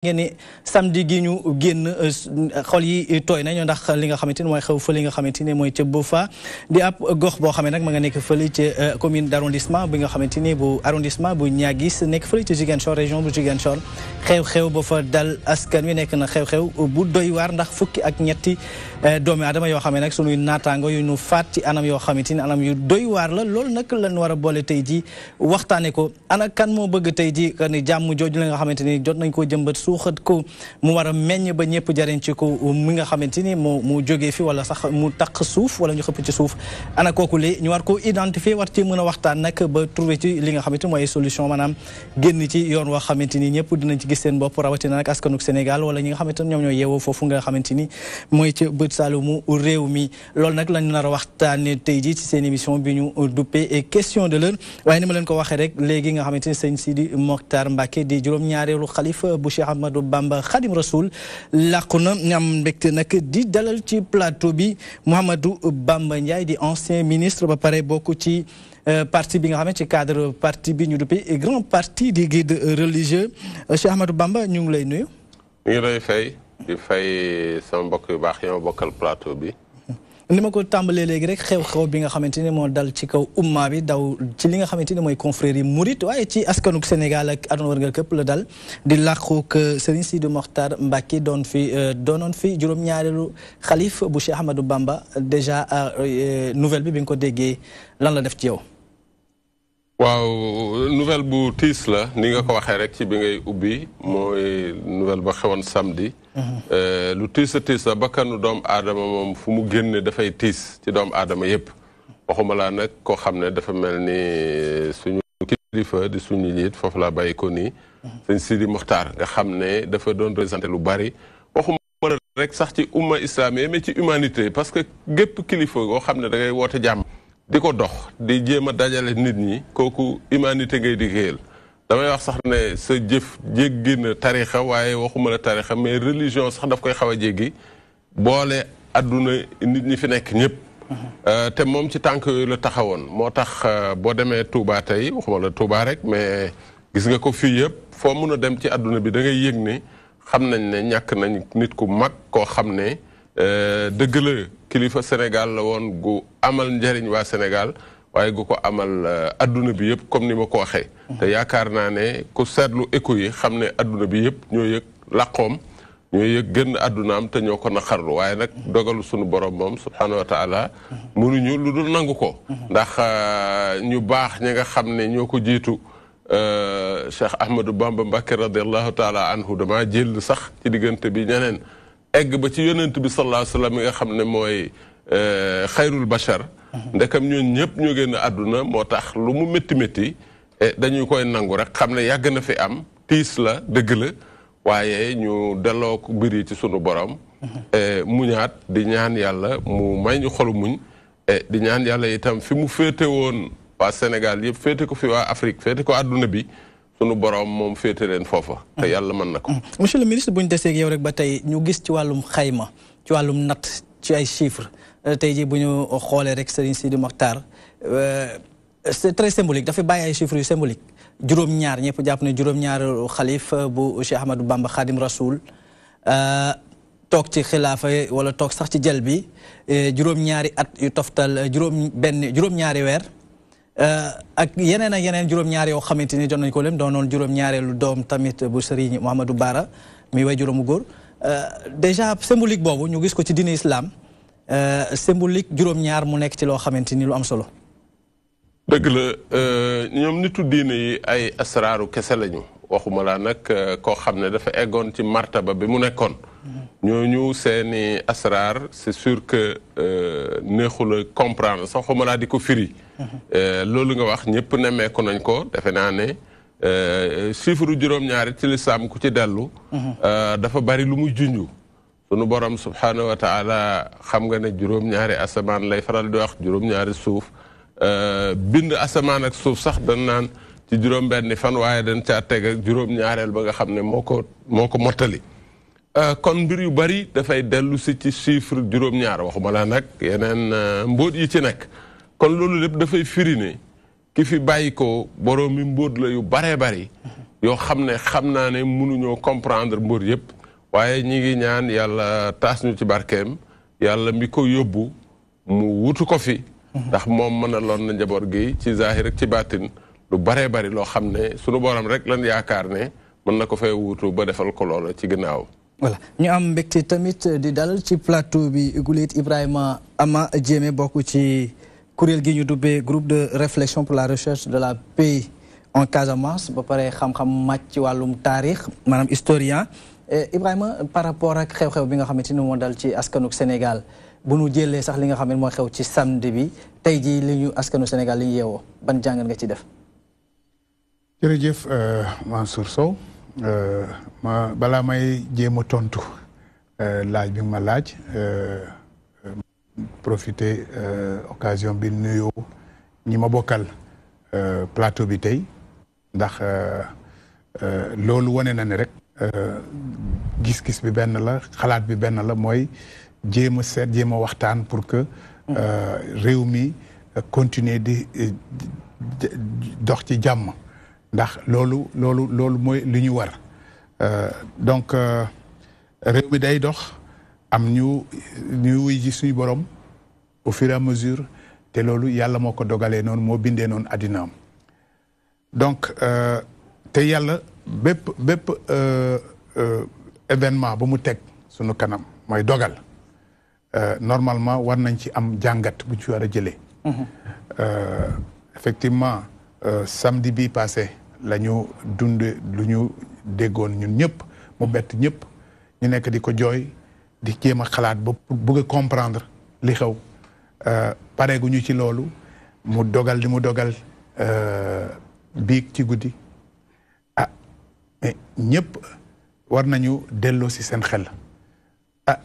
ngeen ni samedi gi ñu génn xol yi tooy nañu ndax li nga xamante ni mooy xew fële nga xamante ni mooy ca Boffa di ab gox boo xam ne nag ma nga nekk fële ci commune d' arrondissement bi nga xamante ni bu arrondissement bu Niaguis nekk fële ci Ziguinchor région bu Ziguinchor xew-xew ba fa dal askan wi nekk na xew-xew bu doy waar ndax fukki ak ñetti doomi aadama yoo xam ne nag sunuy naataango yu ñu faat ci anam yoo xamante ni anam yu doy waar la loolu nag lañ war a boole tey ji waxtaane ko ana kan moo bëgg tey ji ni jàmm jooju la nga xamante ni jot nañ koo jëmbat suuxat ko mu war a meññ ba ñëpp jariñ ci ko mi nga xamante ni mu jógee fi wala sax mu taq suuf wala ñu xëpp ci suuf ana kooku li ñu war ko identifier war ci mën a waxtaan nag ba trouver ci li nga xamante ni mooy solution maanaam génn ci yoon woo xamante ni ñëpp dinañ ci gis seen bopp rawatina nag askanuk Sénégal wala ñi nga xamante ni ñoom ñoo yeewoo foofu nga xamante ni mooy ci bët saalumu réew mi loolu nag lañ nar a waxtaane tey ji ci seen émission bi ñu duppee et question de l'heure waaye ni ma leen ko waxee rek léegi nga xamante ni sëñ Sidi Mokhtar Mbacké di juróom-ñaareelu xalifa bu Cheikh Ahmadou Bamba Khadim Rasoul làqu na am mbégte nag di dalal ci plateau bi Mouhamadou Bamba Ndiaye di ancien ministre ba pare bokk ci parti bi nga xam ne ci cadre parti bi ñu duppee grand parti di guide religieux Cheikh Ahmadou Bamba ñu ngi lay nuyu. ñu ngi lay fay di fay sama mbokk yu baax yoo bokkal plateau bi. ni ma ko tàmbalee léegi rek xew-xew bi nga xamante ni moo dal ci kaw umma bi daw ci li nga xamante ni mooy confrérie Mouride waaye ci askanuk Sénégal ak aduna wërngal këpp la dal di làquk Serigne Sidi Mokhtar Mbacké doonoon fi juróom-ñaareelu xalif bu Cheikh Ahmadou Bamba déjà nouvelle bi nga ko déggee lan la def ci yow. waaw nouvelle bu tiis la ni nga ko waxee rek ci bi ngay ubbi mooy nouvelle ba xewoon samedi. lu tiis a tiis la bakkanu doomu aadama moom fu mu génne dafay tiis ci doomu aadama yépp waxuma laa nag koo xam ne dafa mel ni suñu kilifa di suñu njiit foofu laa bàyyi ko nii. sëñ Sidi Mokhtar nga xam ne dafa doon représenté lu bari waxuma rek sax ci umma islamique mais ci humanité parce que gépp kilifa goo xam ne da ngay woote jàmm. di ko dox di jéem a dajale nit ñi kooku humanité ngay liggéeyal damay wax sax ne sa jëf jéggi na tarixa waaye waxuma la tarixa mais religion sax daf koy xaw a jéggi boole adduna nit ñi fi nekk ñëpp. te moom ci tànk yooyu la taxawoon moo tax boo demee Touba tey waxuma la Touba rek mais gis nga ko fii yëpp foo mun a dem ci adduna bi da ngay yëg ne xam nañ ne ñàkk nañ nit ku mag koo xam ne dëgg la kilifa Sénégal la woon gu amal njëriñ waa Sénégal waaye gu ko amal adduna bi yëpp comme ni ma ko waxee. te yaakaar naa ne ku seetlu écho yi xam ne adduna bi yëpp ñoo yëg làqoom ñoo yëg gën addunaam te ñoo ko naqarlu waaye nag dogalu sunu borom moom subhanahu wa taala mënuñu lu dul nangu ko. ndax ñu baax ñi nga xam ne ñoo ko jiitu Cheikh Ahmadou Bamba Mbacké radiallahu taala anhu dama jël sax ci diggante bi ñeneen. egg ba ci yonent bi sallallahu alayhi wa sallam yi nga xam ne mooy xayrul bachar ndekam ñoon ñëpp ñoo génn àdduna moo tax lu mu métti métti dañu koy nangu rek xam ne yàgg na fi am tiis la dëgg la waaye ñu delloo ko mbir yi ci sunu borom muñaat di ñaan yàlla mu may ñu xolu muñ di ñaan yàlla itam fi mu féete woon waa Sénégal yëpp féete ko fi waa Afrique féete ko àdduna bi sunu borom moom féete leen foofa. te yàlla mën na ko. monsieur le ministre bu ñu desee ak yow rek ba tey ñu gis ci wàllum xayma ci wàllum natt ci ay chiffres tey jii bu ñu xoolee rek Serigne Sidi Mokhtar c'est très symbolique dafa bàyyi ay chiffres yu symbolique juróom-ñaar ñëpp jàpp ne juróom-ñaar xalif bu Cheikh Ahmadou Bamba Khadim Rasoul toog ci xilaafa wala toog sax ci jël bi juróom-ñaari at yu toftal juróom-ñaari weer. ak yeneen juróom-ñaar yoo xamante ni jot nañu ko leen doonoon juróom-ñaareelu doom tamit bu Serigne Mouhamadou Bara mi way juróomu góor déjà symbolique boobu ñu gis ko ci diine islam symbolique juróom-ñaar mu nekk ci loo xamante ni lu am solo. dëgg la ñoom nitu diine yi ay asraaru kese lañu waxuma laa nag koo xam ne dafa eggoon ci martaba bi mu nekkoon. ñooñu seeni asraar c'est sûr que neexul a comprendre sax xuma laa di ko firi. loolu nga wax ñëpp nemmeeku nañ ko defe naa ne chiffre juróom-ñaari ci lislaam ku ci dellu. dafa bari lu muy junju. sunu borom subhanahu wa taala xam nga ne juróom-ñaari asamaan lay faral di wax juróom-ñaari suuf bind asamaan ak suuf sax dañ naan ci juróom-benni fan waaye dañ caa teg ak juróom-ñaareel ba nga xam ne moo ko mottali. kon mbir yu bari dafay dellu si ci chiffre juróom-ñaar waxuma la nag yeneen mbóot yi ci nekk kon loolu lépp dafay firi ne ki fi bàyyi ko borom mi mbóot la yu baree bari yoo xam naa ne mënuñoo comprendre mbóot yëpp waaye ñi ngi ñaan yàlla taas ñu ci barkeem yàlla mi ko yóbbu mu wutu ko fi ndax moom mën a loon na njaboot gi ci zahir ak ci baatin lu baree bari loo xam ne sunu borom rek lan yaakaar ne mën na ko fay wuutu ba defal ko loola ci ginnaaw. voilà ñu am mbégte tamit di dalal ci plateau bi Goulit Ibrahima Ama Diémé bokk ci kuréel gi ñu dubbee groupe de réflexion pour la recherche de la paix en Casamance ba pare xam-xam màcc ci wàllum taarix maanaam historien Ibrahima par rapport ak xew-xew bi nga xamante ni moo dal ci askanuk Sénégal bu nu jëlee sax li nga xam ne moo xew ci samedi bi tey jii li ñu askanu Sénégal li ñu yeewoo ban jàngat nga ci def. jërëjëf Mansour Sow balaa may jéem a tontu laaj bi ma laaj profiter occasion bi nuyoo ñi ma bokkal plateau bi tey ndax loolu wane na ne rek gis-gis bi benn la xalaat bi benn la mooy jéem a seet jéem a waxtaan pour que réew mi continuer di dox ci jàmm ndax loolu mooy li ñu war donc réew mi day dox am ñu wuy ji suñu borom au fur et à mesure te loolu yàlla moo ko dogalee noonu moo bindee noonu àddinaam donc te yàlla bépp événement ba mu teg suñu kanam mooy dogal normalement war nañ ci am jàngat bu ci war a jëlee effectivement samedi bi passé la ñu dund lu ñu déggoon ñun ñëpp mu bett ñëpp ñu nekk di ko jooy di jéem a xalaat ba bëgg a comprendre li xew pareegu ñu ci loolu mu dogal li mu dogal biig ci guddi mais ñëpp war nañu delloo si seen xel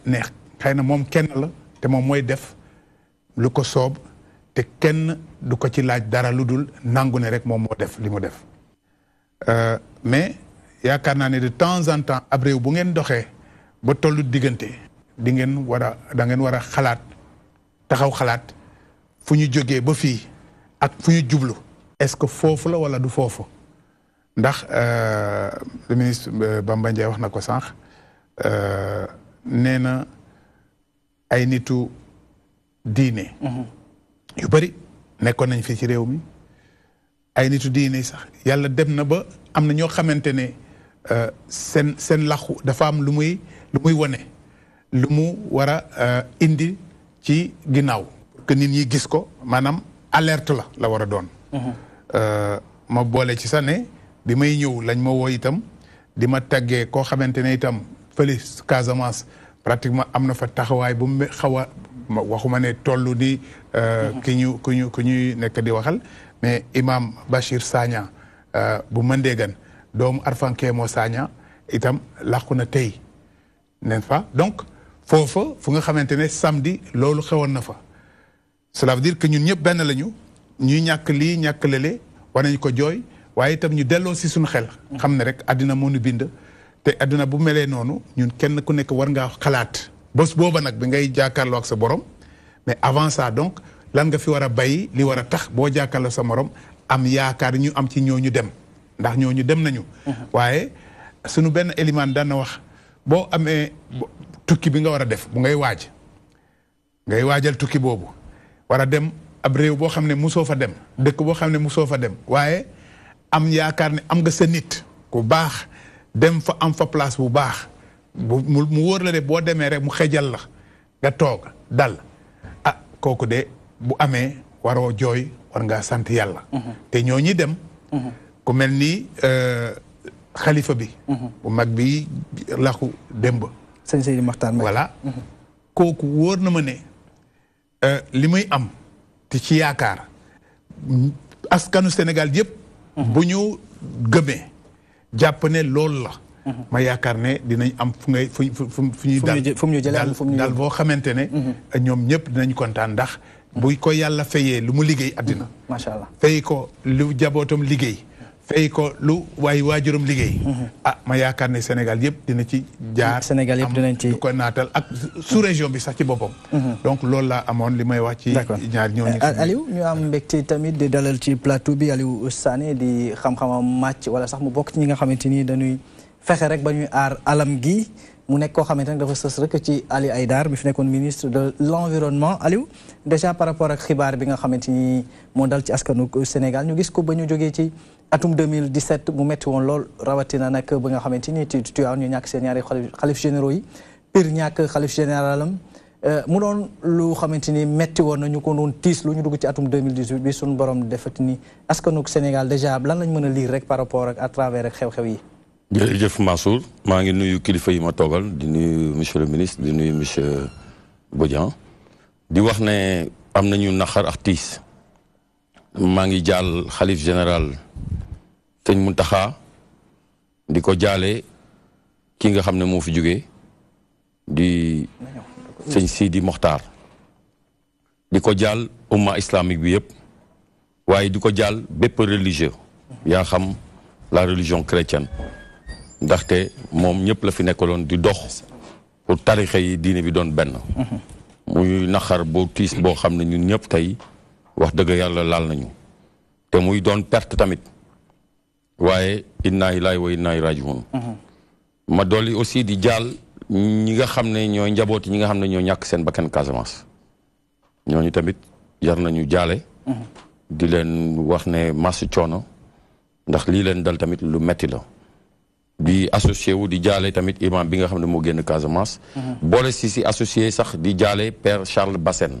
ne xëy na moom kenn la te moom mooy def lu ko soob te kenn du ko ci laaj dara lu dul nangu ne rek moom moo def li mu def mais yaakaar naa ne de temps en temps ab réew bu ngeen doxee ba tollu diggante da ngeen war a xalaat taxaw xalaat fu ñu jógee ba fii ak fu ñu jublu est-ce que foofu la wala du foofu ndax le ministre Bamba Ndiaye wax na ko sànq nee na ay nitu diine yu bari nekkoon nañ fii ci réew mi ay nitu diine sax yàlla dem na ba am na ñoo xamante ne seen laxu dafa am lu muy wone lu mu war a indi ci ginnaaw que nit ñi gis ko maanaam alerte la war a doon ma boole ci sax ne bi may ñëw lañ ma woo itam di ma taggee koo xamante ne itam fële Casamance pratiquement am na fa taxawaay bu mu xaw a waxuma ne toll ni ku ñuy nekk di waxal mais imam Bachir Sagna bu Mandégan doomu Arfanke moo Sagna itam làqu na tey n'est-ce pas donc foofa fu nga xamante ne samedi loolu xewoon na fa cela veut dire que ñun ñëpp benn lañu ñuy ñàkk lii ñàkk lële war nañu ko jooy waaye itam ñu delloo si suñu xel xam ne rek àddina moo ñu bind te àddina bu melee noonu ñun kenn ku nekk war ngaa xalaat bés booba nag bi ngay jàkkaarloo ak sa borom mais avant ça donc lan nga fi war a bàyyi li war a tax boo jàkkaarloo sa morom am yaakaar ñu am ci ñooñu dem ndax ñooñu dem nañu waaye suñu benn élément daan na wax boo amee tukki bi nga war a def bu ngay waajal tukki boobu war a dem ab réew boo xam ne musoo fa dem dëkk boo xam ne musoo fa dem waaye am yaakaar ne am nga sa nit ku baax dem fa am fa place bu baax mu wóor la de boo demee rek mu xejal la nga toog dal kooku de bu amee waroo jooy war ngaa sant yàlla te ñoo ñi dem ku mel ni xalifa bi bu mag bi laxu démb sëñ Seydi Maxtaar Mbay voilà kooku wóor na ma ne li muy am te ci yaakaar askanu Sénégal yëpp bu ñu gëmee jàpp ne loolu la ma yaakaar ne dinañ am fu ñuy dal boo xamante ne ñoom ñëpp dinañ kontaan ndax buy ko yàlla fayee lu mu liggéey àddina macha allah fay ko lu jabootam liggéey fay ko lu waaye waajuram liggéey. ma yaakaar ne Sénégal yëpp dina ci jaar. Sénégal yëpp dinañ ci du ko naatal ak sous région bi sax ci boppam. donc loolu laa amoon li may wax ci. ñaar ñooñu. Aliou ñu am mbégte tamit di dalal ci plateau bi Aliou Sané di xam-xamam màcc wala sax mu bokk ci ñi nga xamante ni dañuy fexe rek ba ñuy aar alam gi. mu nekk koo xamante ne dafa sës rek ci Ali Haïdar mi fi nekkoon ministre de l'environnement Aliou déjà par rapport ak xibaar bi nga xamante ni moo dal ci askanu Sénégal ñu gis ko ba ñu jógee ci atum 2017 mu metti woon lool rawatina nag ba nga xamante ni Tivaouane ñu ñàkk seen ñaari xalif généraux yi Pire ñàkk xalif généralam mu doon lu xamante ni metti woon na ñu ko doon tiis lu ñu dugg ci atum 2018 bi suñu borom defati ni askanu Sénégal déjà lan lañ mën a lire rek par rapport ak à travers ak xew-xew yi. jërëjëf Mansour maa ngi nuyu kilifa yi ma toogal di nuyu monsieur le ministre di nuyu monsieur Bodian di wax ne am nañu naqar ak tiis maa ngi jaal xalif général sëñ Mountakha di ko jaale ki nga xam ne moo fi jógee di sëñ Sidi Mokhtar di ko jaal umma islamique bi yëpp waaye di ko jaal bépp religieux yaa xam la religion chrétienne ndaxte moom ñëpp la fi nekkaloon di dox pour tarixa yi diine bi doon benn muy naqar boo tiis boo xam ne ñun ñëpp tey wax dëgg yàlla laal nañu te muy doon perte tamit waaye inna ilaahi wa inna ilayhi raaji'uun ma dolli aussi di jaal ñi nga xam ne ñooy njabooti ñi nga xam ne ñoo ñàkk seen bakkan Casamance ñooñu tamit jar nañu jaale di leen wax ne masu coono ndax lii leen dal tamit lu metti la di associé wu di jaale tamit imam bi nga xam ne moo génn Casamance boole si associé sax di jaale père Charles Bassène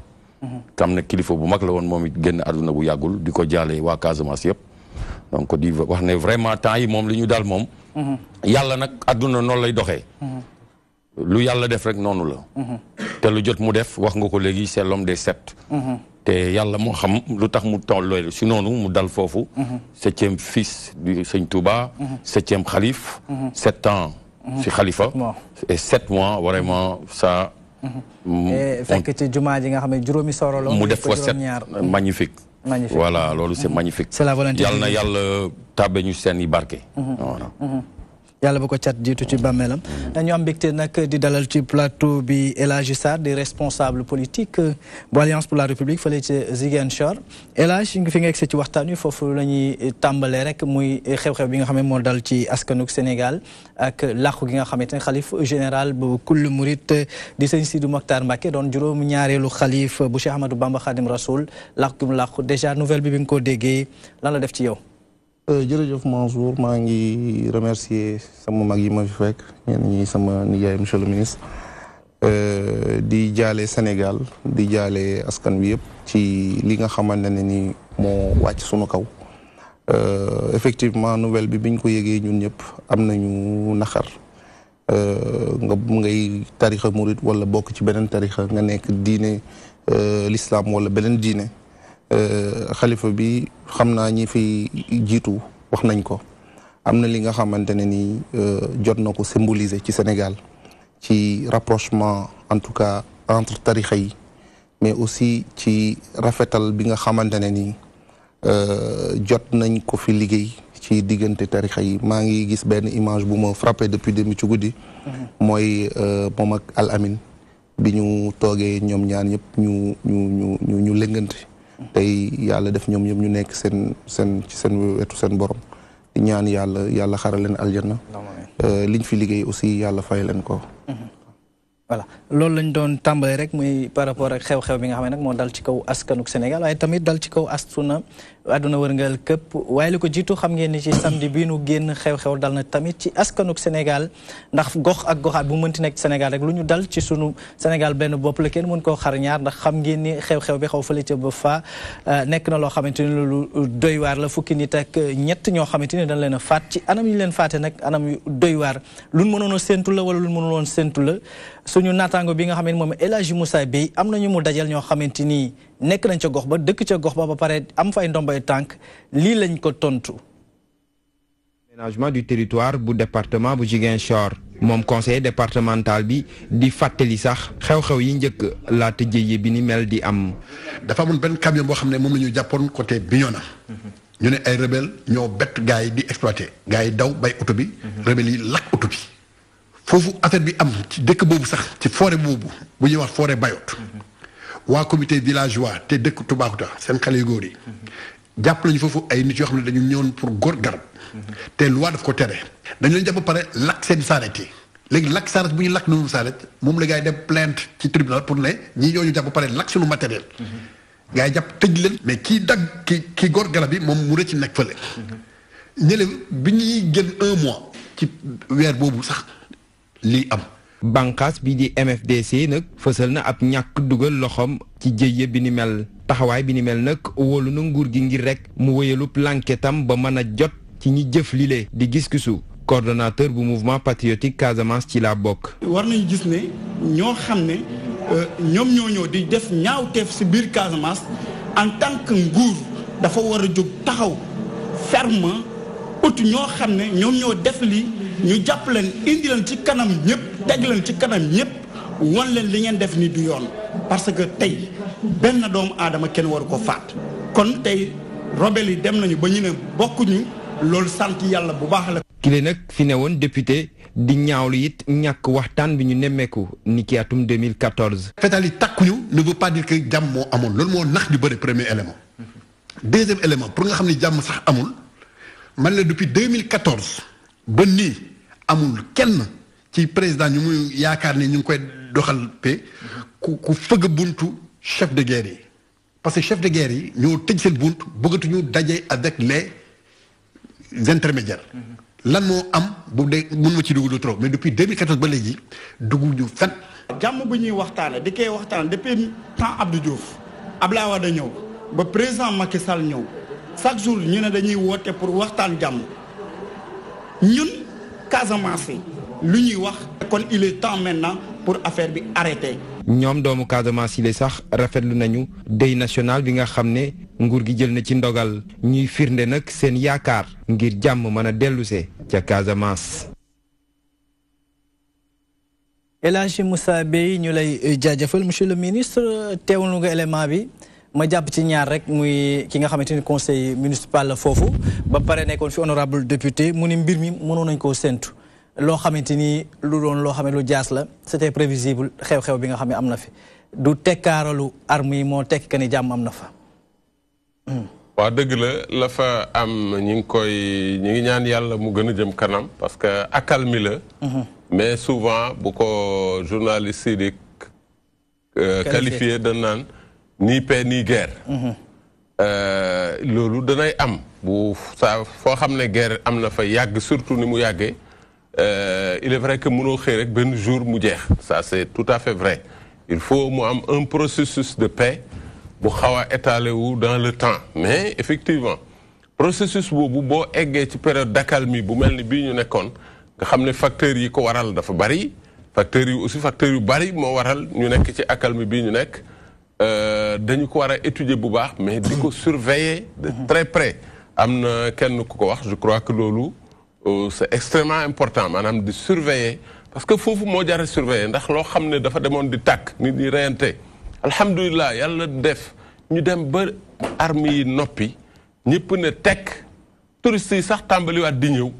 xam ne kilifa bu mag la woon moom it génn àdduna bu yàggul di ko jaale waa Casamance yëpp donc di wax ne vraiment temps yi moom li ñu daal moom yàlla nag àdduna noonu lay doxee lu yàlla def rek noonu la te lu jot mu def wax nga ko léegi c'est l'homme des sept te yàlla moo xam lu tax mu toll si noonu mu dal foofu 7e fils du sëñ Touba 7e xalif 7 ans si xalifa et 7 mois vraiment ça fekk ci jumaa ji nga xam ne juróomi sorolo mu def ko 7 magnifique voilà loolu c'est magnifique c'est la volonté yàlla na yàlla tàbbe ñu seen i barke voilà yàlla bu ko cat jiitu ci bàmmeelam dañu am mbégte nag di dalal ci plateau bi El Hadji Sarr di responsable politique bu Alliance pour la République fële ci Ziguinchor El Hadji fi nga egg ci waxtaan wi foofu la ñuy tàmbalee rek muy xew-xew bi nga xam ne moo dal ci askanuk Sénégal ak làqu gi nga xamante ne xalif général bu kull murit di sëñ Sidi Mokhtar Mbacké doon juróom ñaareelu xalif bu Cheikh Ahmadou Bamba Khadim Rasoul làqu gi mu làqu déjà nouvelle bi nga ko déggee lan la def ci yow. jërëjëf Mansour maa ngi remercier sama mag yi ma fi fekk ñenn ñi sama nijaay monsieur le ministre di jaale Sénégal di jaale askan wi yëpp ci li nga xamante ne ni moo wàcc sunu kaw effectivement nouvelle bi biñ ko yëgee ñun ñëpp am nañu naxar nga ngay tarixa murit wala bokk ci beneen tarixa nga nekk diine l'islam wala beneen diine xalifa bi xam naa ñi fi jiitu wax nañ ko am na li nga xamante ne ni jot na ko symboliser ci Sénégal ci rapprochement en tout cas entre tarixa yi mais aussi ci rafetal bi nga xamante ne ni jot nañ ko fi liggéey ci diggante tarixa yi maa ngi gis benn image bu ma frappé depuis démb ci guddi mooy moom ak Al Amin bi ñu toogee ñoom ñaan yëpp ñu lëngante tey yàlla def ñoom ñëpp ñu nekk ci seen wetu seen borom di ñaan yàlla xaral leen aljanna liñ fi liggéey aussi yàlla fay leen ko voilà loolu lañ doon tàmbalee rek muy par rapport ak xew-xew bi nga xam ne nag moo dal ci kaw askanuk Sénégal waaye tamit dal ci kaw àdduna wërngal këpp waaye li ko jiitu xam ngeen ni ci samedi bii nu génn xew-xew dal na tamit ci askanuk Sénégal ndax gox ak goxaat bu mënti nekk Sénégal rek lu ñu dal ci sunu Sénégal benn bopp la kenn mën koo xar ñaar ndax xam ngeen ni xew-xew bi xaw fële ca ba fa nekk na loo xamante ni lu doy waar la fukki nit ak ñett ñoo xamante ni dañ leen a faat ci anam yi ñu leen faate nag anam yu doy waar luñ mënoon a séntu la wala luñ mënoon séntu la suñu naataango bi nga xam ne moom El Hadji Moussa Bey am nañu mu dajal ñoo xamante ni nekk nañ ca gox ba dëkk ca gox ba pare am fay ndombay tànk lii lañ ko tontu. Aménagement du territoire bu département bu Ziguinchor moom conseiller départemental bi di fàttali sax xew-xew yi njëkk laata jëye bi ni mel di am. dafa amoon benn camion boo xam ne moom la ñu jàppoon côté Bignona ñu ne ay rebelle ñoo bett gars yi di exploité gars yi daw bay oto bi. rebelle yi lakk oto bi. foofu affaire bi am ci dëkk boobu sax ci forêt boobu bu ñuy wax forêt Bayot. waa comité villageois te dëkk Toubacouta seen xale yu góor yi. jàpp nañu foofu ay nit yoo xam ne dañu ñëwoon pour góor garab. te loi daf ko tere. dañu leen jàpp ba pare lakk seen saret yi. léegi lakk saret bu ñu lakk noonu saret moom la gars yi dem plainte ci tribunal pour ne ñii ñoo ñu jàpp ba pare lakk suñu matériel. gars yi jàpp tëj leen. mais kii dagg kii góor garab yi moom mu rëcc nekk fële. ñële bi ñuy génn 1 mois ci weer boobu sax lii am. bànqaas bi di MFDC nag fësal na ab ñàkk dugal loxoom ci jëye bi ni mel taxawaay bi ni mel nag wóolu na nguur gi ngir rek mu wéyalub l'enquêtam ba mën a jot ci ñi jëf lile di gis-gisu coordonnateur bu mouvement patriotique Casamance ci la bokk. war nañu gis ne ñoo xam ne ñoom ñoo ñëw di def ñaawteef si biir Casamance en tant que nguur dafa war a jóg taxaw ferme ut ñoo xam ne ñoom ñoo def li ñu jàpp leen indi leen ci kanam ñëpp teg leen ci kanam ñëpp wan leen li ngeen def ni du yoon parce que tey benn doomu aadama kenn waru ko faat kon tey rebelle yi dem nañu ba ñu ne bokkuñu loolu sant yàlla bu baax la. kile nag fi ne woon député di ñaawlu it ñàkk waxtaan bi ñu nemmeeku ni ki atum 2014. fetal yi takkuñu ne veut pas dire que jàmm moo amoon loolu moo nax di bëri premier élément. deuxième élément pour nga xam ne jàmm sax amul man la depuis 2014 ba nii amul kenn ci président ñu muy yaakaar ne ñu ngi koy doxal pe ku fëgg buntu chef de guerre yi parce que chef de guerre yi ñoo tëj seen bunt bëggatuñu daje avec les intermédiaires. lan moo am bu dee mën ma ci dugg lu trop mais depuis 2014 ba léegi dugguñu fen jàmm bu ñuy waxtaane di koy waxtaane depuis temps Abdou Diouf Abdoulaye Wade ñëw ba président Macky Sall ñëw chaque jour ñu ne dañuy woote pour waxtaan jàmm ñun Casamance lu ñuy wax kon il est temps maintenant pour affaire bi arrêter. ñoom doomu Casamance yi le sax rafetlu nañu deuil national bi nga xam ne nguur gi jël na ci ndogal ñuy firnde nag seen yaakaar ngir jàmm mën a dellusee ca Casamance. El Hadji Moussa Beye ñu lay jaajëfal monsieur le ministre teewlu nga élément bi ma jàpp ci ñaar rek muy ki nga xamante ni conseil municipal la foofu ba pare nekkoon fi honorable député mu ni mbir mi mënoon nañ koo séntu loo xamante ni lu doon loo xam ne lu jaas la c'était prévisible xew-xew bi nga xam ne am na fi du tekkaaralu armes yi moo tekki que ni jàmm am na fa. waaw dëgg la fa am ñi ngi ñaan yàlla mu gën a jëm kanam parce que accalmie la. mais souvent bu ko journaliste yi di qualifié dañ naan ni paix ni guerre. loolu danay am bu saa foo xam ne guerre am na fa yàgg surtout ni mu yàggee. Il est vrai que mënoo xëy rek benn jour mu jeex ça c'est tout à fait vrai il faut mu am un processus de paix bu xaw a étalé wu dans le temps mais effectivement processus boobu boo eggee ci période d'accalmie bu mel ni bii ñu nekkoon nga xam ne facteurs yi ko waral dafa bari facteurs yi aussi facteurs yu bari moo waral ñu nekk ci accalmie bii ñu nekk dañu ko war a étudier bu baax mais di ko surveiller de très près am na kenn ku ko wax je crois que loolu c'est extrêmement important maanaam di surveiller parce que foofu moo jar a surveiller ndax loo xam ne dafa demoon di tàkk nit ñi reyante alhamdulilah yàlla def ñu dem ba armes yi noppi ñëpp ne tekk touristes yi sax tàmbaliwaat di ñëw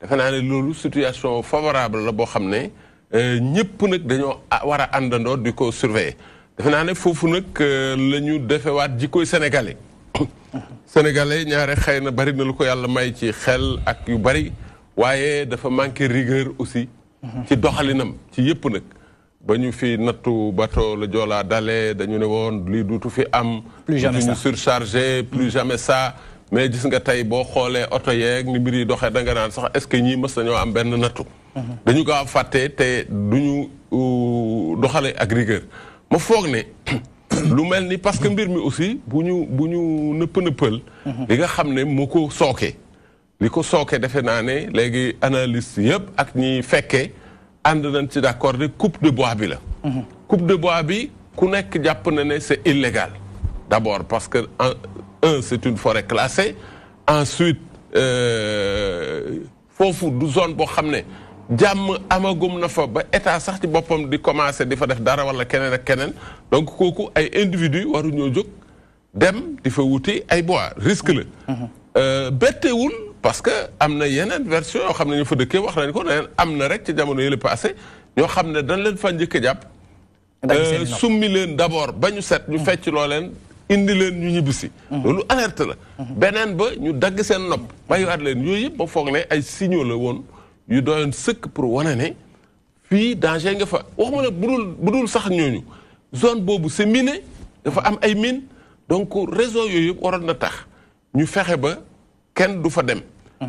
defe naa ne loolu situation favorable la boo xam ne ñëpp nag dañoo war a àndandoo di ko surveiller defe naa ne foofu nag la ñu defewaat jikkoy sénégalais sénégalais ñaare xëy na bari na lu ko yàlla may ci xel ak yu bari waaye dafa manqué rigueur aussi ci doxalinam ci yëpp nag ba ñu fi nattu bateau la Joola dalee dañu ne woon lii duutu fi am duñu surchargé plus jamais ça mais gis nga tey boo xoolee oto yeeg ni mbir yi doxee da nga naan sax est-ce que ñii mës nañoo am benn nattu dañu gaaw fàtte te duñu doxale ak rigueur ma foog ne lu mel ni parce que mbir mi aussi bu ñu nëpp-nëppal li nga xam ne moo ko sooke li ko sooke defe naa ne léegi analyste yëpp ak ñi fekkee ànd nañ ci d'accord ne coupe de bois bi la coupe de bois bi ku nekk jàpp na ne c'est illégal d'abord parce que c'est une forêt classée ensuite foofu du zone boo xam ne jàmm amagum na fa ba état sax ci boppam di commencer di fa def dara wala keneen ak keneen donc kooku ay individu waruñoo jóg dem di fa wuti ay bois risque la bettewul parce que am na yeneen version yoo xam ne ñu fa dëkkee wax nañ ko ne am na rek ci jamono yële passé ñoo xam ne dañ leen fa njëkk a jàpp. summi leen d'abord ba ñu set ñu fecc loo leen indi leen ñu ñibbisi. loolu alerte la. beneen ba ñu dagg seen nopp bàyyiwaat leen yooyu yëpp ba foog ne ay signaux la woon yu doyoon sëkk pour wane ne fii danger nga fa waxuma la budul sax ñooñu zone boobu c'est miné dafa am ay mine donc réseau yooyu yëpp waroon na tax ñu fexe ba kenn du fa dem.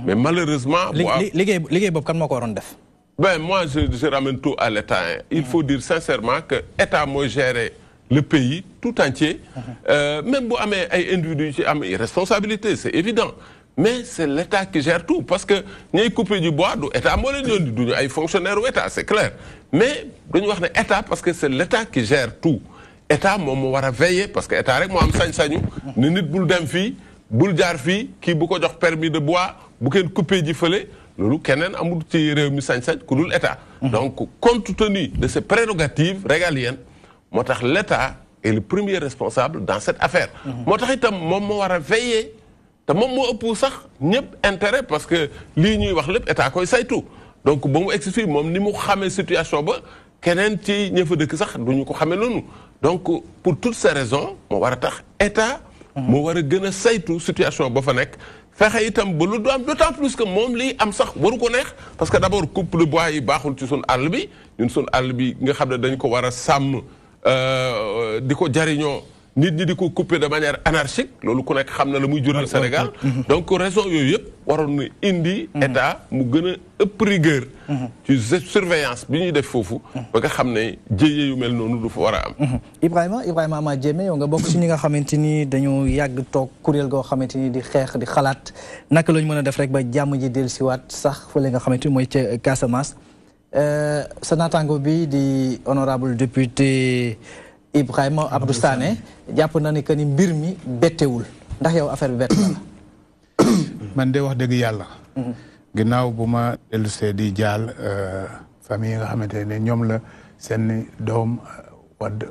mais malheureusement. liggéey boobu kan moo ko waroon def. Ben, moi, je ramène tout à l'État. Il faut dire sincèrement que l'État moi gérer le pays tout entier. Même si les individus ont une responsabilité, c'est évident. Mais c'est l'État qui gère tout. Parce que nous coupé du bois, l'État, moi, nous sommes fonctionnaires ou État, c'est clair. Mais nous avons l'État parce que c'est l'État qui gère tout. L'État, moi, je dois veiller parce que l'État, moi, je suis nous ne pouvons pas faire boule jarfi qui beaucoup de permis de bois, beaucoup de coupé du fële. Lolu kenen amul ci réew mi sañ-sañ ku dul état. Donc compte tenu de ces prérogatives régaliennes motax l'état est le premier responsable dans cette affaire. Motax itam mom mo wara veiller te mom mo ëpp sax ñëpp intérêt parce que li ñuy wax lépp état koy saytu. Donc ba mu egsi fii moom ni mu xamee situation ba keneen ci ña fa dëkk sax duñu ko xamee noonu. Donc pour toutes ces raisons mo wara tax état mo wara gën a saytu situation ba fa nekk. fexe itam ba lu do am d'autant plus que moom lii am sax waru ko neex parce que d'abord coupe de bois yi baaxul ci sun àll bi ñun sun àll bi nga xam ne dañ ko war a sàmm di ko jariñoo nit ñi di ko couper de manière anarchique loolu ku nekk xam na la muy jural Sénégal donc raison yooyu yëpp waroon na indi état mu gën a ëpp rigueur ci surveillance bi ñuy def foofu ba nga xam ne jéye yu mel noonu du fa war a am Ibrahima Ama Diémé yow nga bokk ci ñi nga xamante ni dañu yàgg toog kuréel goo xamante ni di xeex di xalaat naka lañu mën a def rek ba jàmm ji dellusiwaat sax fële nga xamante ni mooy ca Casamance sa naataango bi di honorable député Ibrahima Abdou Sané jàpp na ni que ni mbir mi bettewul ndax yow affaire bi bett na la. man de wax dëgg yàlla. ginnaaw bu ma dellusee di jaal famille yi nga xamante ne ñoom la seen doom wadd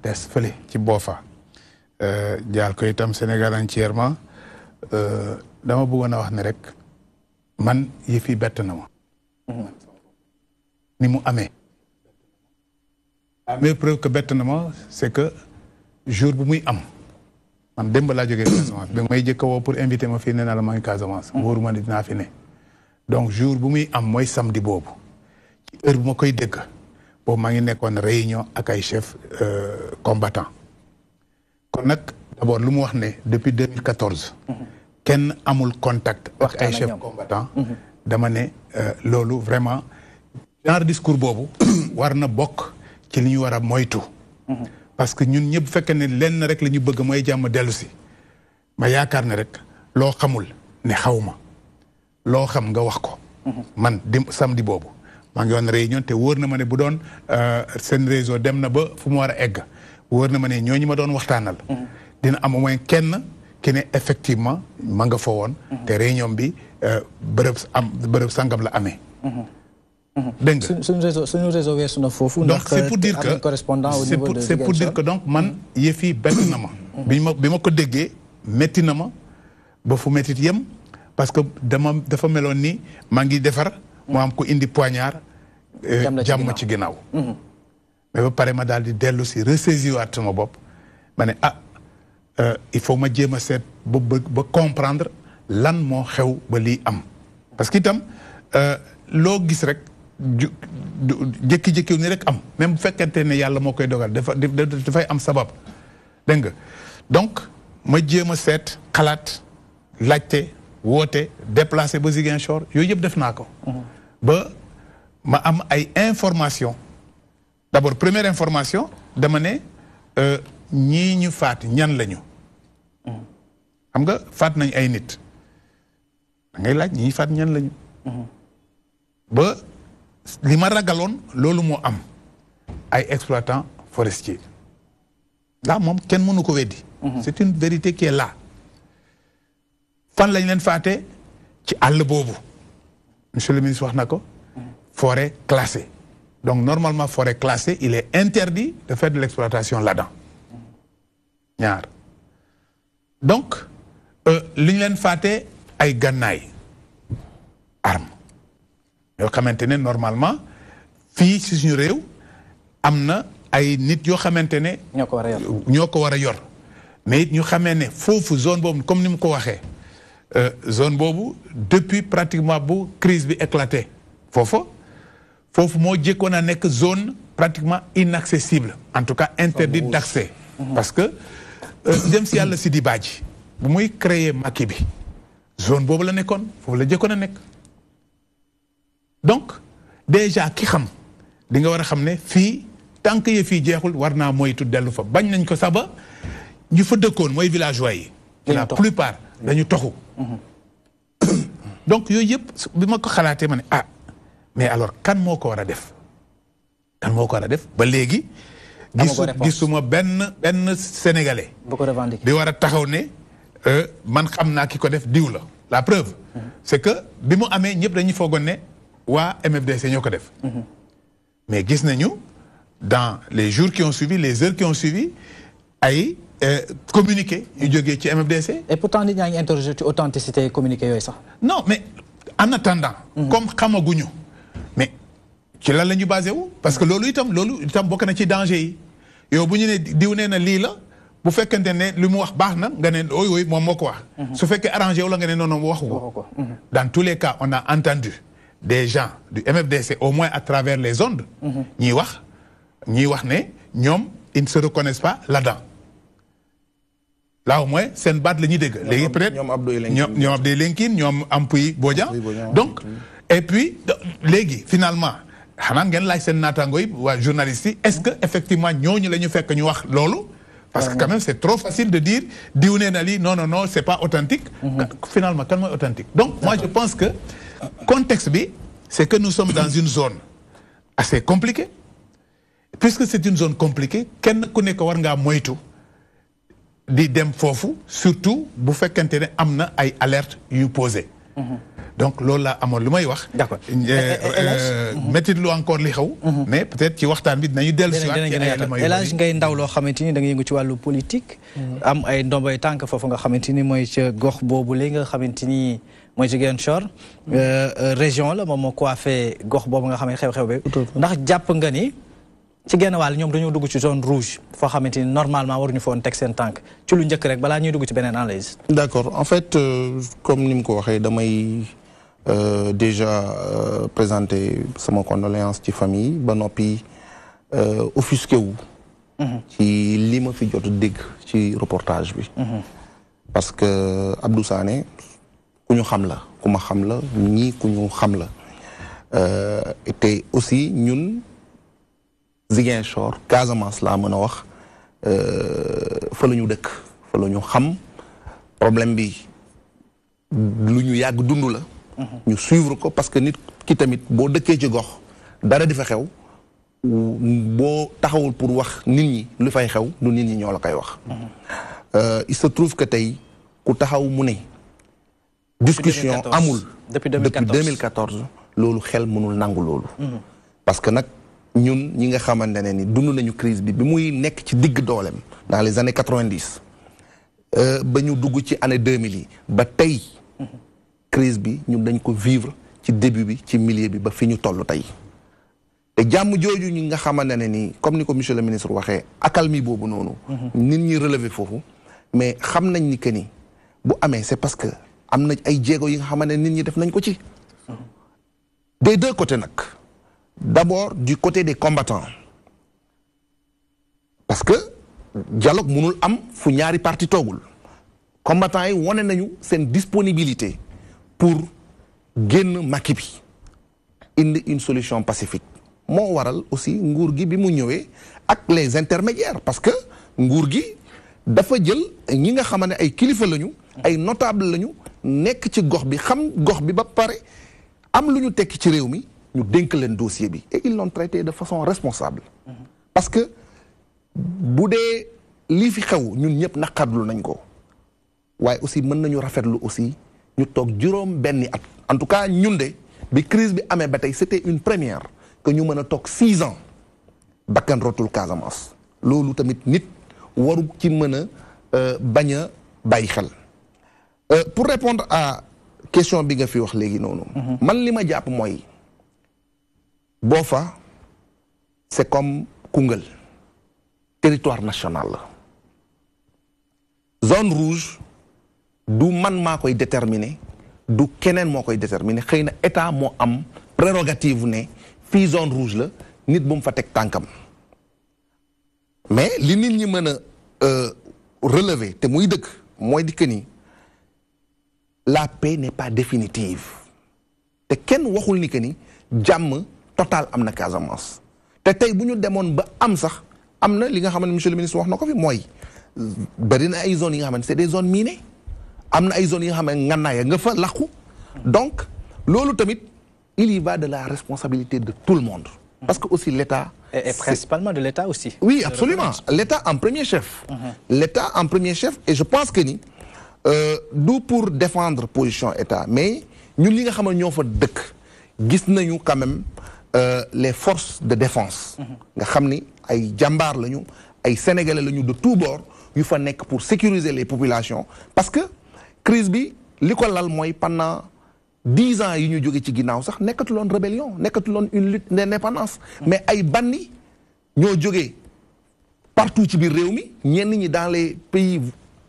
des fële ci Boofa. jaal ko itam Sénégal entièrement dama bëggoon a wax ne rek man yëf yi bett na ma. ni mu amee. mais preuve que bett na ma c'est que jour bu muy am man démb laa jógee Casamance bi may jëkk woo pour inviter ma fii nee na la maa ngi Casamance wóoru ma ni dinaa fi ne donc jour bu muy am mooy samedi boobu ci heure bu ma koy dégg boobu maa ngi nekkoon réunion ak ay chef combattant kon nag d'abord lu mu wax ne depuis 2014 kenn amul contact ak ay chef combattant dama ne loolu vraiment genre discours boobu war na bokk ci li ñu war a moytu parce que ñun ñëpp fekk ne lenn rek la ñu bëgg mooy jàmm dellu si ma yaakaar ne rek loo xamul ne xaw ma loo xam nga wax ko man samedi boobu maa ngi woon réunion te wóor na ma ne bu doon seen réseau dem na ba fu mu war a egg wóor na ma ne ñooñu ma doon waxtaanal dina am au moins kenn ki ne effectivement ma nga fa woon te réunion bi bërëb sangam la amee dégg nga suñu réseau weesu na foofu. donc c'est pour dire que correspondant au niveau de c'est pour dire que donc man yëf yi bett na ma. bi ma ko déggee métti na ma ba fu méttit yem parce que dafa meloon ni maa ngi defar. mu am ko indi poignard. jàmm ci ginnaaw. mais ba pare ma daal di dellu si ressaisiwaat sama bopp ma ne il faut ma jéem a seet ba comprendre lan moo xew ba lii am parce que itam loo gis rek. jékki-jékki ni rek am même bu fekkente ne yàlla moo koy dogal dafay am sabab dégg nga donc ma jéem a seet xalaat laajte woote déplacé ba Ziguinchor yooyu yëpp def naa ko ba ma am ay information d'abord première information dama ne ñii ñu faat ñan lañu xam nga faat nañ ay nit da ngay laaj ñii faat ñan lañu ba li ma ragaloon loolu moo am ay exploitants forestiers là moom kenn mënu ko weddi c'est une vérité qui est là fan lañ leen faate ci àll boobu monsieur le ministre wax na ko forêt classée donc normalement forêt classée il est interdit de faire de l'exploitation là-dedans ñaar donc li ñu leen faate ay gànnaay arme yoo xamante ne normalement fii ci suñu réew am na ay nit yoo xamante ne ñoo ko war a yor mais it ñu xamee ne foofu zone boobu comme ni mu ko waxee zone boobu depuis pratiquement bu crise bi éclaté foofu moo jëkkoon a nekk zone pratiquement inaccessible en tout cas interdite d'accès parce que dem si yàlla Sidi Badji bu muy créer Macky bi zone boobu la nekkoon foofu la jëkkoon a nekk donc déjà ki xam di nga war a xam ne fii tant que fii jeexul war naa moytu dellu fa bañ nañ ko sax ba ñu fa dëkkoon mooy villageois yi la plupart dañu toxu donc yooyu yëpp bi ma ko xalaatee ma ne mais alors kan moo ko war a def ba léegi gisuma benn sénégalais di war a taxaw ne man xam naa ki ko def diw la preuve c'est que bi mu amee ñëpp dañuy foogoon ne waa MFDC ñoo ko def mais gis nañu dans les jours qui ont suivi les heures qui ont suivi ay communiqué yu jógee ci MFDC. Et pourtant nit ñaa ngi interroger ci authenticité communiqué yooyu sax. Non mais en attendant comme xamaguñu mais ci lan la ñu basé wu parce que loolu itam bokk na ci danger yi yow bu ñu ne diw nee na lii la bu fekkente ne li mu wax baax na nga ne ooy moom moo ko wax su fekkee arrangé wu la nga ne non waxu ko dans tous les cas on a entendu des gens du MFDC au moins à travers les ondes ñiy wax ne ñoom ils ne se reconnaissent pas là-dedans là au moins seen baat la ñuy dégg léegi peut-être ñoom Abdoulaye Lenkine ñoom Ampuy Bodian donc et puis léegi finalement xanaa ngeen laaj seen naataango yi waa journalistes yi est-ce que effectivement ñooñu la ñu fekk ñu wax loolu parce que quand même c'est trop facile de dire diw nee na lii non c'est pas authentique finalement kan mooy authentique donc moi je pense que contexte bi c'est que nous sommes dans une zone assez compliquée puisque c'est une zone compliquée kenn ku nekk war ngaa moytu di dem foofu surtout bu fekkente ne am na ay alerte yu posé donc loolu laa amoon lu may wax métti lu encore li xew mais peut-être ci waxtaan bi dinañu dellu si waat El Hadj ngay ndaw loo xamante ni da nga yëngu ci wàllu politique am ay ndomboy tànk foofu nga xamante ni mooy ca gox boobu léegi nga xamante ni mooy Ziguinchor région la moom moo coiffé gox boobu nga xam ne xew-xew bi ndax jàpp nga ni ci genn wàll ñoom dañoo dugg ci zone rouge foo xamante ni normalement waruñu foon teg seen tànk ci lu njëkk rek balaa ñuy dugg ci beneen analyse. D'accord en fait comme ni mu ko waxee damay déjà présenter sama condoléance ci famille ba noppi offusqué wu. ci li ma fi jot dégg ci reportage bi. parce que Abdou Sané ku ñu xam la ku ma xam la ñii ku ñu xam la te aussi ñun. Ziguinchor Casamance laa mën a wax fa la ñu dëkk fa la ñu xam problème bi lu ñu yàgg dund la ñu suivre ko parce que nit ki tamit boo dëkkee ci gox dara di fa xew boo taxawul pour wax nit ñi lu fay xew du nit ñi ñoo la koy wax il se trouve que tey ku taxaw mu ne discussion amul depuis 2014 loolu xel mënul nangu loolu parce que nag ñun ñi nga xamante ne ni dund nañu crise bi muy nekk ci digg dooleem dans les années 90 ba ñu dugg ci année 2000 yi ba tey crise bi ñun dañ ko vivre ci début bi ci milieu bi ba fi ñu toll tey te jàmm jooju ñi nga xamante ne ni comme ni ko monsieur le ministre waxee accalmie boobu noonu nit ñi relever foofu mais xam nañ ni que ni bu amee c'est parce que am na ay jéego yi nga xamante ne nit ñi def nañ ko ci des deux côtés nag d'abord du côté des combattants parce que dialogue mënul am fu ñaari parti toogul combattants yi wane nañu seen disponibilité pour génn Macky bi indi une solution pacifique moo waral aussi nguur gi bi mu ñëwee ak les intermédiaires parce que nguur gi dafa jël ñi nga xamante ne ay kilifa lañu ay notable lañu nekk ci gox bi xam gox bi ba pare am lu ñu tekki ci réew mi ñu dénk leen dossier bi et ils l'ont traité de façon responsable parce que bu dee lii fi xew ñun ñëpp naqarlu nañ ko waaye aussi mën nañu rafetlu aussi ñu toog juróom benni at en tout cas ñun de bi crise bi amee ba tey c'était une première que ñu mën a toog 6 ans bakkan rotul Casamance loolu tamit nit waru ci mën a bañ a bàyyi xel pour répondre à question bi nga fi wax léegi noonu. man li ma jàpp mooy Boffa c'est comme Koungheul territoire national la zone rouge du man maa koy déterminer du keneen moo koy déterminer xëy na état moo am prérogative ne fii zone rouge la nit bu mu fa teg tànkam mais li nit ñi mën a relever te muy dëgg mooy di que ni la paix n'est pas définitive te kenn waxul ni que ni jàmm total am na Casamance te tey bu ñu demoon ba am sax am na li nga xamante monsieur le ministre wax na ko fi mooy bari na ay zones yi nga xamante c'est des zones minées am na ay zones yi nga xam ne ngànnaay nga fa làqu donc loolu tamit il y va de la responsabilité de tout le monde parce que aussi l'État et principalement de l'État aussi. Oui, absolument. L'État en premier chef. L'État en premier chef et je pense que ni du pour défendre position État mais ñun li nga xam ne ñoo fa dëkk gis nañu quand même les forces de défense nga xam ni ay jàmbaar lañu ay sénégalais lañu de tous bords yu fa nekk pour sécuriser les populations parce que crise bi li ko lal mooy pendant 10 ans yi ñu jóge ci ginnaaw sax nekkatuloon rébellion nekkatuloon une lutte d'indépendance mais ay banni ñoo jógee partout ci biir réew mi ñenn ñi dans les pays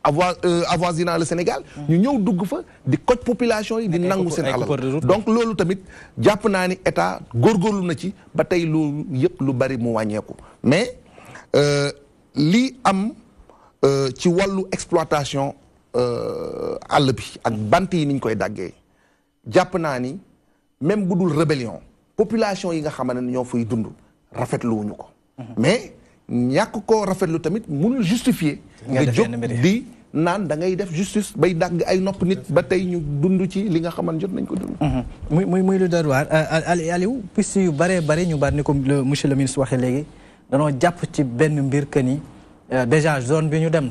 avoisinant le Sénégal ñu ñëw dugg fa di koj population yi di nangu seen alal donc loolu tamit jàpp naa ni état góorgóorlu na ci ba tey loolu yëpp lu bari mu wàññeeku mais lii am ci wàllu exploitation àll bi ak bant yi ni ñu koy daggee jàpp naa ni même bu dul rébellion population yi nga xamante ne ñoo fay dund rafetlu wuñu ko mais ñàkk koo rafetlu tamit mënul justifier nga jóg di naan da ngay def justice bay dagg ay nopp nit ba tey ñu dund ci li nga xamante jot nañ ko dund muy lu doy waar Aliou piste yu bëree bëri ñu bari ni ko monsieur le ministre waxee léegi danoo jàpp ci benn mbir que ni déjà zone bi ñu dem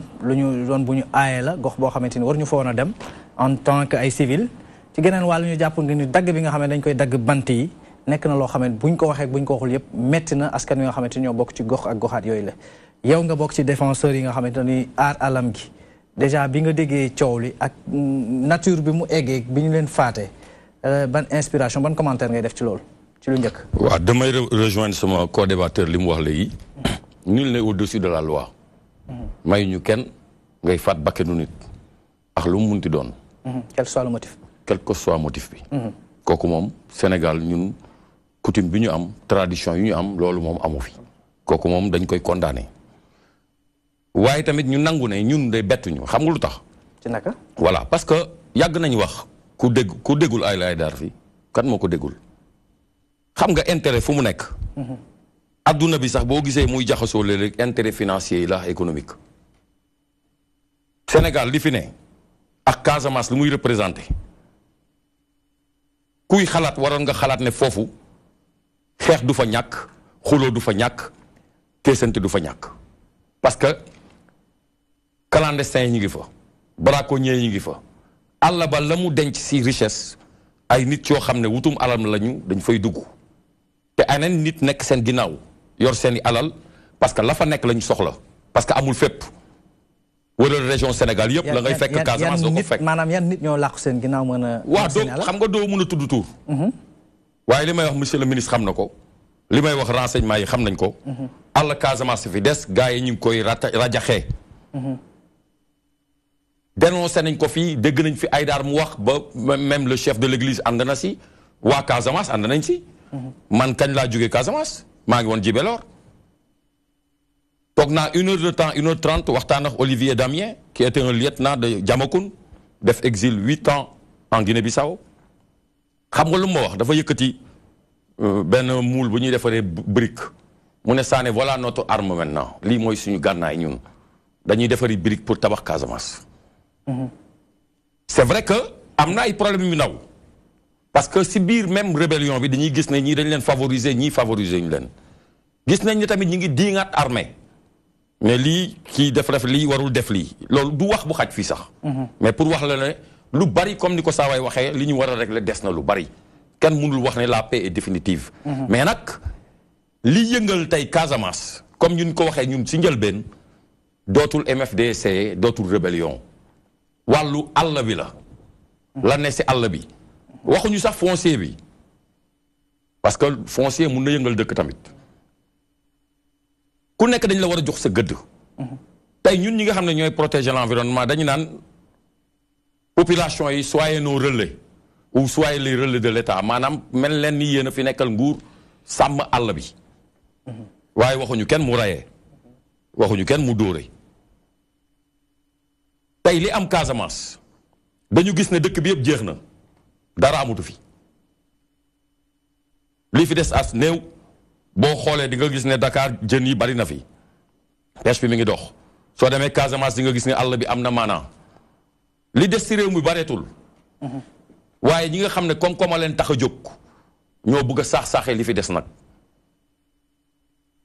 zone bu ñu aaye la gox boo xamante ni war ñu fa woon a dem en tant que ay civil ci geneen wàllu ñu jàpp nga ni dagg bi nga xam ne dañ koy dagg bant yi nekk na loo xam ne buñ ko waxee buñ ko waxul yëpp metti na askan wi nga xamante ni ñoo bokk ci gox ak goxaat yooyu la yow nga bokk ci défenseurs yi nga xamante ni aar alam gi déjà bi nga déggee coow li ak nature bi mu eggee bi ñu leen faate ban inspiration ban commentaire ngay def ci loolu ci lu njëkk. waaw damay rejoindre sama co-débatteur li mu wax léegi nul n'est au-dessus de la loi. may ñu kenn ngay faat bakkanu nit ak lu mu munti doon. quel soit le motif. quel que soit motif bi. kooku moom Sénégal ñun coutume bi ñu am tradition yu ñu am loolu moom amu fi. kooku moom dañ koy condamné waaye tamit ñu nangu ne ñun day bettuñu xam nga lu tax. ci naka. voilà parce que yàgg nañu wax ku déggul ay laay daar fi kan moo ko déggul xam nga intérêt fu mu nekk. adduna bi sax boo gisee muy jaxasoo léeg-léeg intérêt financier yi la économique. Sénégal li fi ne ak Casamance lu muy représenté kuy xalaat waroon nga xalaat ne foofu xeex du fa ñàkk xuloo du fa ñàkk teesante du fa ñàkk parce que clandestin yi ñu ngi fa braconniers yi ñu ngi fa àll ba la mu denc si richesse ay nit yoo xam ne wutum alal lañu dañ fay dugg te aneen nit nekk seen ginnaaw yor seeni alal parce que la fa nekk lañu soxla parce que amul fépp wala région Sénégal yëpp la ngay fekk Casamance doo ko fekk maanaam yan nit ñoo làqu seen ginnaaw mën a waaw doo xam nga doo mën a tudd tuur waaye li may wax monsieur le ministre xam na ko li may wax renseignement yi xam nañ ko àll Casamance fi des gars yi ñu ngi koy rajaxee dénoncé nañ ko fii dégg nañ fi Aïdar mu wax ba même le chef de l'église ànd na si waa Casamance ànd nañ si man kañ laa jógee Casamance maa ngi woon Djibélor toog naa 1 heure de temps 1h30 waxtaan ak Olivier Damien qui était un lieutenant de Diamacoune def exil 8 ans en Guinée-Bissau xam nga lu ma wax dafa yëkkati benn moule bu ñuy defaree brique mu ne Sané voilà notre arme maintenant lii mooy suñu gànnaay ñun dañuy defari brique pour tabax Casamance. C'est vrai que am na ay problème yu ndaw parce que si biir même rébellion bi dañuy gis ne ñii dañ leen favoriser ñii favoriser ñu leen gis nañ ne tamit ñi ngi diingaat armée mais lii kii def lii warul def lii loolu du wax bu xaj fii sax. mais pour wax la ne lu bari comme ni ko saa waay waxee li ñu war a régler des na lu bari kenn mënul wax ne la paix est définitive. mais nag li yëngal tey Casamance comme ñun ko waxee ñun si njëlbeen dootul MFDC dootul rébellion wàllu àll bi la la ne si àll bi waxuñu sax foncier bi parce que foncier mun na yëngal dëkk tamit ku nekk dañ la war a jox sa gëdd tey ñun ñi nga xam ne ñooy protéger l'environnement dañu naan population yi soyez nos relais ou soyez les relais de l'État maanaam mel leen ni yéen a fi nekkal nguur sàmm àll bi waaye waxuñu kenn mu rayee waxuñu kenn mu dóore tey li am Casamance dañu gis ne dëkk bi yëpp jeex na dara amutu fi li fi des as néew boo xoolee di nga gis ne Dakar jën yi bari na fi pêche bi mi ngi dox soo demee Casamance di nga gis ne àll bi am na maanaa li des ci réew mi bareetul waaye ñi nga xam ne koom-koom a leen tax a jóg ñoo bëgg a saax-saaxee li fi des nag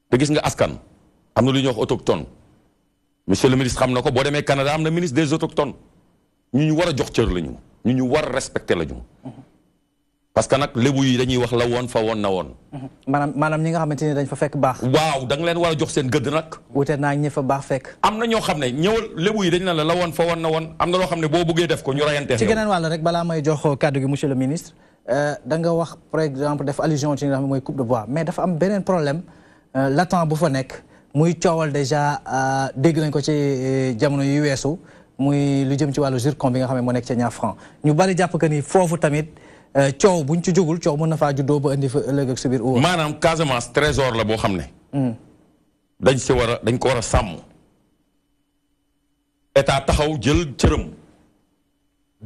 te gis nga askan am na lu ñuy wax autochtone monsieur le ministre xam na ko boo demee Canada am na ministre des autochtones ñu war a jox cër la ñu war a respecter la ñu parce que nag lébu yi dañuy wax la woon fa woon na woon. maanaam ñi nga xamante ni dañ fa fekk baax. waaw da nga leen war a jox seen gëdd nag. wute naa ñi fa baax fekk. am na ñoo xam ne ñëwal lébu yi dañ na la woon fa woon na woon am na loo xam ne boo bëggee def ko ñu rayante. ci geneen wàll rek balaa may jox kàddu gi monsieur le ministre da nga wax par exemple def allusion ci li nga xam ne mooy coupe de bois mais dafa am beneen problème latent bu fa nekk muy coowal déjà dégg nañ ko ci jamono yu weesu muy lu jëm ci wàllu zircon bi nga xam ne moo nekk ca Niafran ñu bari jàpp que ni foofu tamit. coow buñ ci jógul coow mën na faa juddoo ba indi fa ëllëg ak si biir uwa maanaam Casamance trésor la boo xam ne dañ ko war a sàmm état taxaw jël cëram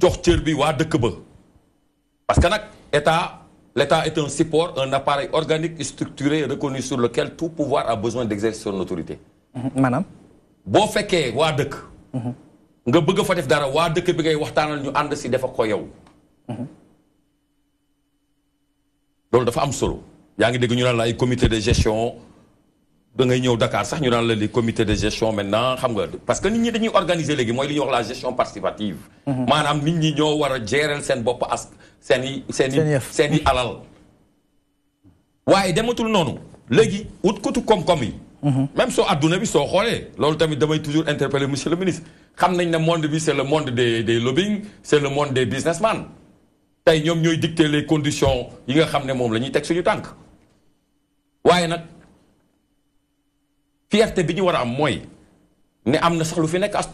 jox cër bi waa dëkk ba parce que nag l'état est un support un appareil organique structuré reconnu sur lequel tout pouvoir a besoin d'exercer son autorité maanaam boo fekkee waa dëkk nga bëgg fa def dara waa dëkk bi ngay waxtaanal ñu ànd si defa ko yow loolu dafa am solo yaa ngi dégg ñu naan la ay comité de gestion da ngay ñëw Dakar sax ñu naan la li comité de gestion maintenant xam nga parce que nit ñi dañuy organiser léegi mooy li ñuy wax la gestion participative maanaam nit ñi ñoo war a gérer seen bopp as seen i alal waaye dematul noonu léegi ut kutu koom-koom yi même soo adduna bi soo xoolee loolu tamit damay toujours interpeller monsieur le ministre xam nañ ne monde bi c'est le monde des lobbying c'est le monde des businessmen tey ñoom ñooy dicter les conditions yi nga xam ne moom la ñuy teg suñu tànk waaye nag fierté bi ñu war a am mooy ne am na sax lu fi nekk as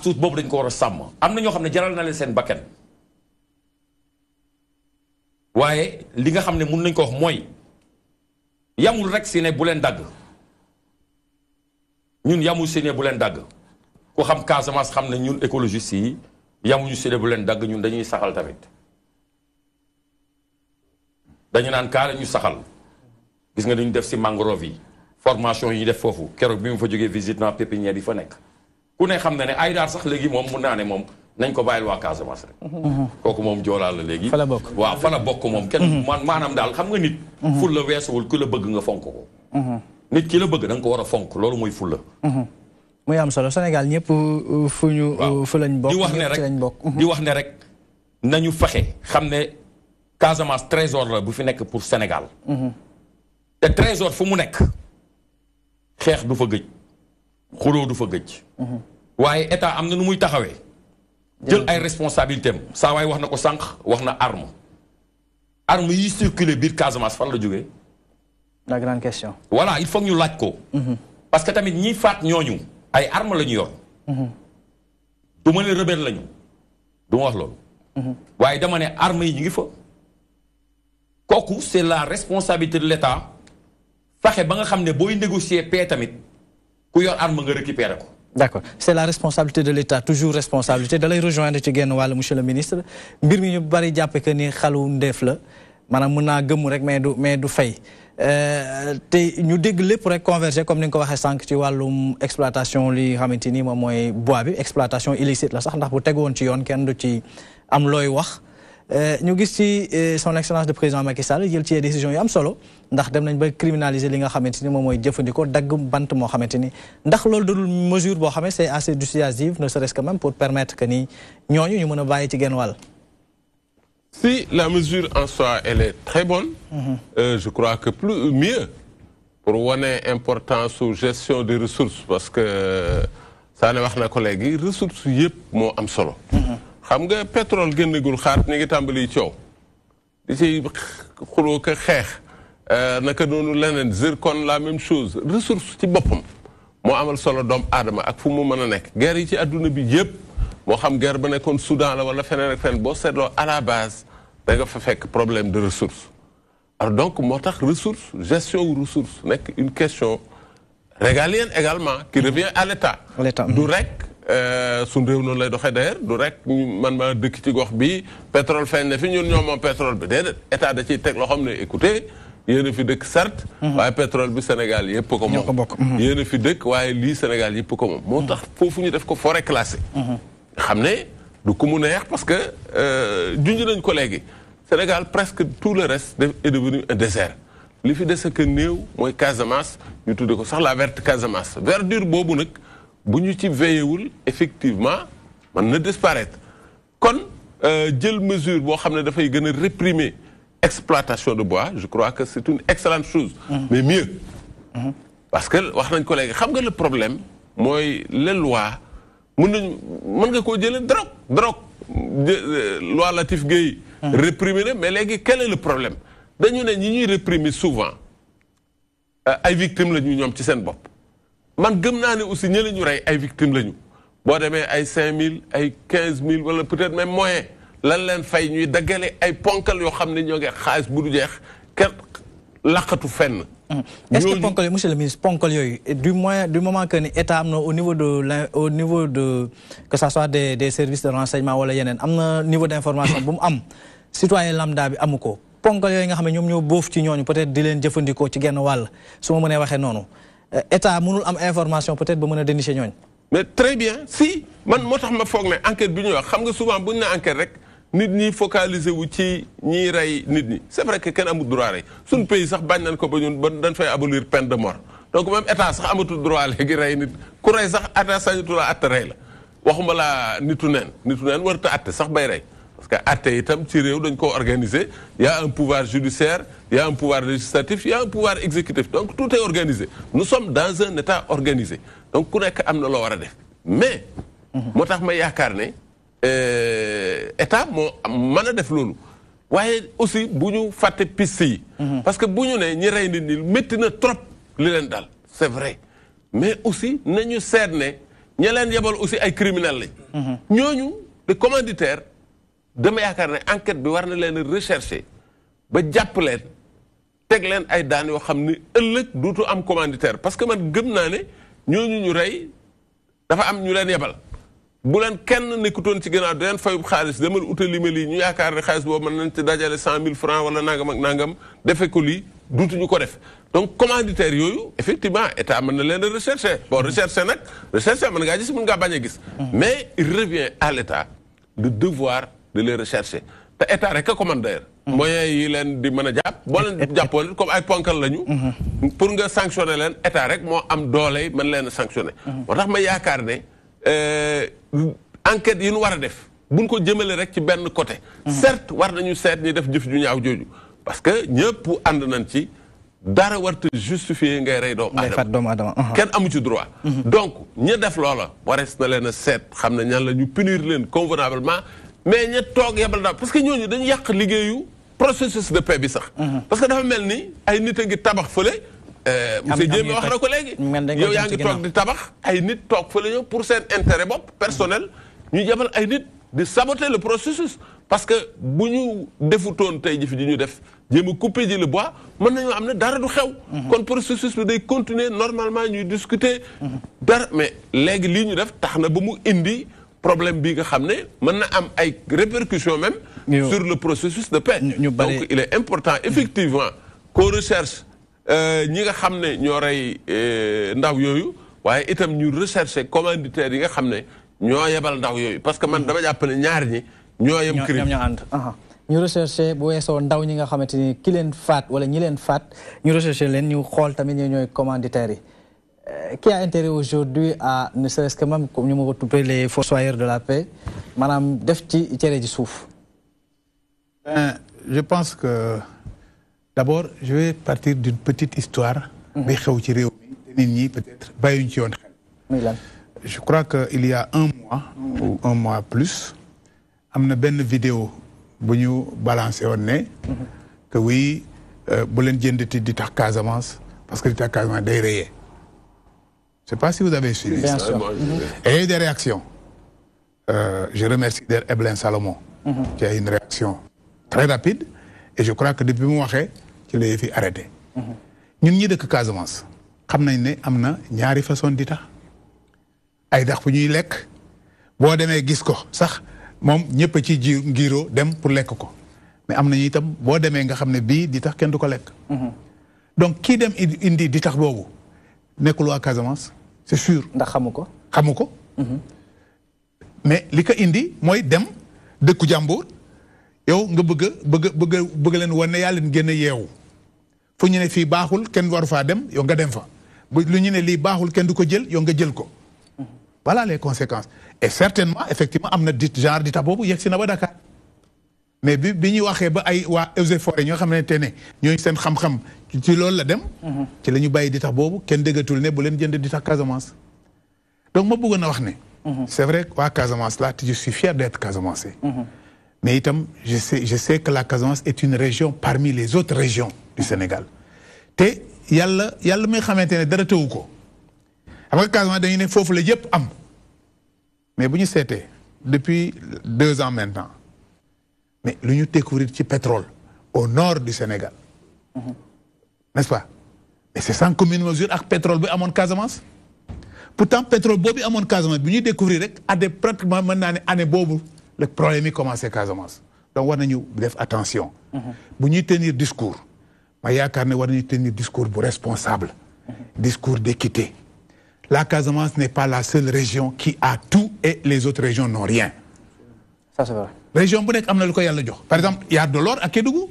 tuut boobu dañ ko war a sàmm am na ñoo xam ne jaral na leen seen bakken waaye li nga xam ne mun nañ ko wax mooy yamul rek si ne bu leen dagg ñun yamul si ne bu leen dagg ku xam Casamance xam ne ñun écologistes yi yamuñu si ne bu leen dagg ñun dañuy saxal tamit dañu naan kaale ñu saxal gis nga dañu def si mangrove yi formation yi ñu def foofu keroog bi mu fa jógee visite naa pépinière yi fa nekk ku ne xam na ne ay daar sax léegi moom mun naa ne moom nañ ko bàyyil waa Casamance rek kooku moom joolaa la léegi fa la bokk waaw fa la bokk moom kenn maanaam daal xam nga nit ful la weesuwul ku la bëgg nga fonk ko nit ki la bëgg da nga ko war a fonk loolu mooy ful la muy am solo Sénégal ñëpp fu lañ bokk di wax ne rek nañu fexe xam ne Casamance trésor la bu fi nekk pour Sénégal te trésor fu mu nekk xeex du fa gëj xuloo du fa gëj waaye état am na nu muy taxawee jël ay responsabilités am saa waay wax na ko sànq wax na arme yi circuler biir Casamance fan la jógee la grande question voilà il faut ñu laaj ko parce que tamit ñi faat ñooñu ay arme la ñu yor du ma ne rebelle lañu du ma wax loolu waaye dama ne arme yi ñu ngi fa kooku c'est la responsabilité de l'État fexe ba nga xam ne booy négocier paix tamit ku yor arme nga récupérer ko d'accord c'est la responsabilité de l'État toujours responsabilité da lay rejoindre ci genn wàll monsieur le ministre mbir mi ñu bari jàppe que ni xalu ndeef la maanaam mën naa gëmm rek mais du fay te ñu dégg lépp rek converger comme ni nga ko waxee sànq ci wàllum exploitation li xamante ni moom mooy bois bi exploitation illicite la sax ndax bu tegu woon ci yoon kenn du ci am looy wax ñu gis ci son excellence de président Macky Sall jël ci décision yu am solo ndax dem nañ ba criminaliser li nga xamante ni moom mooy jëfandikoo dagg bant moo xamante ni ndax loolu dadul mesure boo xam ne c'est assez dissuasive ne serait-ce que même pour permettre que ni ñooñu ñu mën a bàyyi ci genn wàll. Si la mesure en soi, elle est très bonne, je crois que mieux pour wane importance ou gestion des ressources parce que ça ne wax na collègues yi ressources yëpp moo am solo. xam nga pétrole génnagul xaat ñu ngi tàmbali coow di ci xuloo ko xeex naka noonu leneen zircon la même chose ressource ci boppam moo amal solo doomu aadama ak fu mu mën a nekk guerre yi ci adduna bi yëpp moo xam guerre ba nekkoon Soudan la wala feneen ak feneen boo seetloo à la base da nga fa fekk problème de ressource alors donc moo tax ressource gestion wu ressource nekk une question régalienne également qui revient à l'État du rek suñ réew noonu lay doxee d'ailleurs du rek man ma dëkk ci gox bi pétrole feeñ na fi ñun ñoo moom pétrole bi déedéet État da ciy teg loo xam ne écoutez yéen a fi dëkk certes waaye pétrole bi Sénégal yëpp ko moom yéen a fi dëkk waaye lii Sénégal yëpp ko moom moo tax foofu ñu def ko forêt classée xam ne du ku mu neex parce que junj nañ ko léegi Sénégal presque tout le reste est devenu un désert li fi des que néew mooy Casamance ñu tudde ko sax la verte Casamance verdure boobu nag bu ñu ci veillewul effectivement mën na disparaître kon jël mesure boo xam ne dafay gën a réprimer exploitation de bois je crois que c'est une excellente chose mais mieux parce que wax nañ ko léegi xam nga le problème mooy les lois mën nga koo jëlee drogue loi Latif Gueye réprimer na mais léegi quel est le problème dañu ne ñi ñuy réprimer souvent ay victimes la ñu ñoom ci seen bopp man gëm naa ne aussi ñi la ñu rey ay victimes la ñu boo demee ay 5000 ay 15000 wala peut-être même moyen lan leen fay ñuy daggale ay ponkal yoo xam ne ñoo ngi xaalis bu du jeex kenn laqatu fenn. est-ce que ponkal yooyu monsieur le ministre ponkal yooyu du moment que ni état am na au niveau de que ça soit des services de renseignement wala yeneen am na niveau d'information bu mu am citoyen lambda bi amu ko ponkal yooyu nga xam ne ñoom ñoo boof ci ñooñu peut-être di leen jëfandikoo ci genn wàll su ma mënee waxee noonu état mënul am information peut-être ba mën a dénicher ñooñu. mais très bien si man moo tax ma foog ne enquête bi ñuy wax xam nga souvent bu ñu nee enquête rek. nit ñi focaliser wu ci ñiy rey nit ñi c'est vrai que kenn amul droit rey suñ pays sax bañ nañ ko ba ñun ba dañ fay abolir peine de mort donc même état sax amatul droit léegi rey nit ku rey sax état sañatu la atte rey la waxuma laa nitu neen warut a atte sax bay rey parce que atte itam ci réew dañ ko organiser y a un pouvoir judiciaire y a un pouvoir législatif y a un pouvoir exécutif donc tout est organisé nous sommes dans un état organisé donc ku nekk am na loo war a def mais moo tax ma yaakaar ne état moo mën a def loolu waaye aussi bu ñu fàtte piste yi parce que bu ñu ne ñi rey nit ñi métti na trop li leen dal c'est vrai mais aussi nañu seet ne ña leen yebal aussi ay criminels lañ ñooñu de commanditaire dama yaakaar ne enquête bi war na leen rechercher ba jàpp leen teg leen ay daan yoo xam ni ëllëg duutu am commanditaire parce que man gëm naa ne ñooñu ñu rey dafa am ñu leen yebal bu leen kenn nekkutoon ci gannaaw da leen fayub xaalis demal utali ma lii ñu yaakaar ne xaalis boobu mën nañ ci dajale 100 000 francs wala nangam ak nangam defe ko lii duutuñu ko def donc commanditaire yooyu effectivement état mën na leen a rechercher bon rechercher nag rechercher mën ngaa gis mën ngaa bañ a gis mais il revient à l'état de devoir de les rechercher te état rek a commande d'ailleurs moyens yi leen di mën a jàpp boo leen jàppoon comme ay ponkal lañu pour nga sanctionner leen état rek moo am doole mën leen a sanctionner moo tax ma yaakaar ne enquête yi ñu war a def buñ ko jëmale rek ci benn côté certes war nañu seet ñi def jëf ju ñaaw jooju parce que ñëpp ànd nañ ci dara warta justifier ngay rey doomu aadama kenn amu ci droit donc ña def loola warees na leen a seet xam ne ñan la ñu punir leen convenablement mais ña toog yebal daal parce que ñooñu dañu yàq liggéeyu processus de paix bi sax parce que dafa mel ni ay nit a ngi tabax fële monsieur Diémé wax na ko léegi yow yaa ngi toog di tabax ay nit toog fële ñëw pour seen intérêt bopp personnel ñu jabal ay nit di saboter le processus parce que bu ñu defutoon tey jëf ji ñu def jéem a couper ji le bois mën nañoo am ne dara du xew kon processus bi day continuer normalement ñuy discuter dara mais léegi lii ñu def tax na ba mu indi problème bi nga xam ne mën na am ay répercussions même sur le processus de paix donc il est important effectivement qu'on recherche ñi nga xam ne ñoo rey ndaw yooyu waaye itam ñu rechercher commanditaires yi nga xam ne ñoo yebal ndaw yooyu parce que man dama jàpp ne ñaar ñi ñoo yem crime ñoo ànd ñu rechercher bu weesoo ndaw ñi nga xamante ni ki leen faat wala ñi leen faat ñu rechercher leen ñu xool tamit ñooy commanditaires yi qui a intérêt aujourd'hui à ne serait-ce que même comme ñu ma ko tuppee les fossoyeurs de la paix maanaam def ci cere ji suuf je pense que d'abord je vais partir d'une petite histoire bi xew ci réew mi te nit ñi peut-être bàyyuñ ci yoon xel je crois que il y a un mois ou un mois plus amna benn vidéo bu ñu balancé woon ne que oui bu leen jëndati di tax Casamance parce que di tax Casamance day rayé. Je sais pas si vous avez suivi. Bien sûr. Et il y a eu des réactions. Je remercie Eblin Salomon qui a eu une réaction très rapide et je crois que depuis mu waxee ci lay fi arrêté. ñun ñi dëkk Casamance xam nañ ne am na ñaari façon di tax ay dax bu ñuy lekk boo demee gis ko sax moom ñëpp a ci ji ngiro dem pour lekk ko mais am nañu itam boo demee nga xam ne bii di tax kenn du ko lekk. Donc kii dem indi di tax boobu nekkul waa Casamance c'est sûr. ndax xamu ko. xamu ko. mais li ko indi mooy dem dëkku jàmbur yow nga bëgg leen wan ne yaa leen gën a yeewu fu ñu ne fii baaxul kenn waru faa dem yow nga dem fa bu lu ñu ne lii baaxul kenn du ko jël yow nga jël ko. Voilà les conséquences et certainement effectivement am na dit genre di tax boobu yegg si na ba Dakar mais bi ñuy waxee ba ay waa Eaux et Forêts ñoo xamante ne ñooñu seen xam-xam ci loolu la dem. ci la ñu bàyyi di tax boobu kenn déggatul ne bu leen jënd di tax Casamance. Donc ma bëggoon a wax ne. C'est vrai que waa Casamance là je suis fier d'être Casamançais. Mais itam je sais que la Casamance est une région parmi les autres régions du Sénégal te yàlla mi nga xamante ne dara tëwu ko. xam nga Casamance dañu ne foofu la yëpp am mais bu ñu seetee depuis 2 ans maintenant mais lu ñu découvrir ci pétrole au nord du Sénégal n'est-ce pas mais c'est sans commune mesure ak pétrole bi amoon Casamance pourtant pétrole boobu amoon Casamance bi ñuy découvrir rek à des pratiquement mën naa ne année boobu le problème yi commencé Casamance donc war nañu def attention bu ñuy tenir discours ma yaakaar ne war nañu tenir discours bu responsable discours d'équité. La Casamance n'est pas la seule région qui a tout et les autres régions n'ont rien. Ça c'est vrai. Région bu nekk am na lu ko yàlla jox. Par exemple, il y a de l'or à Kédougou.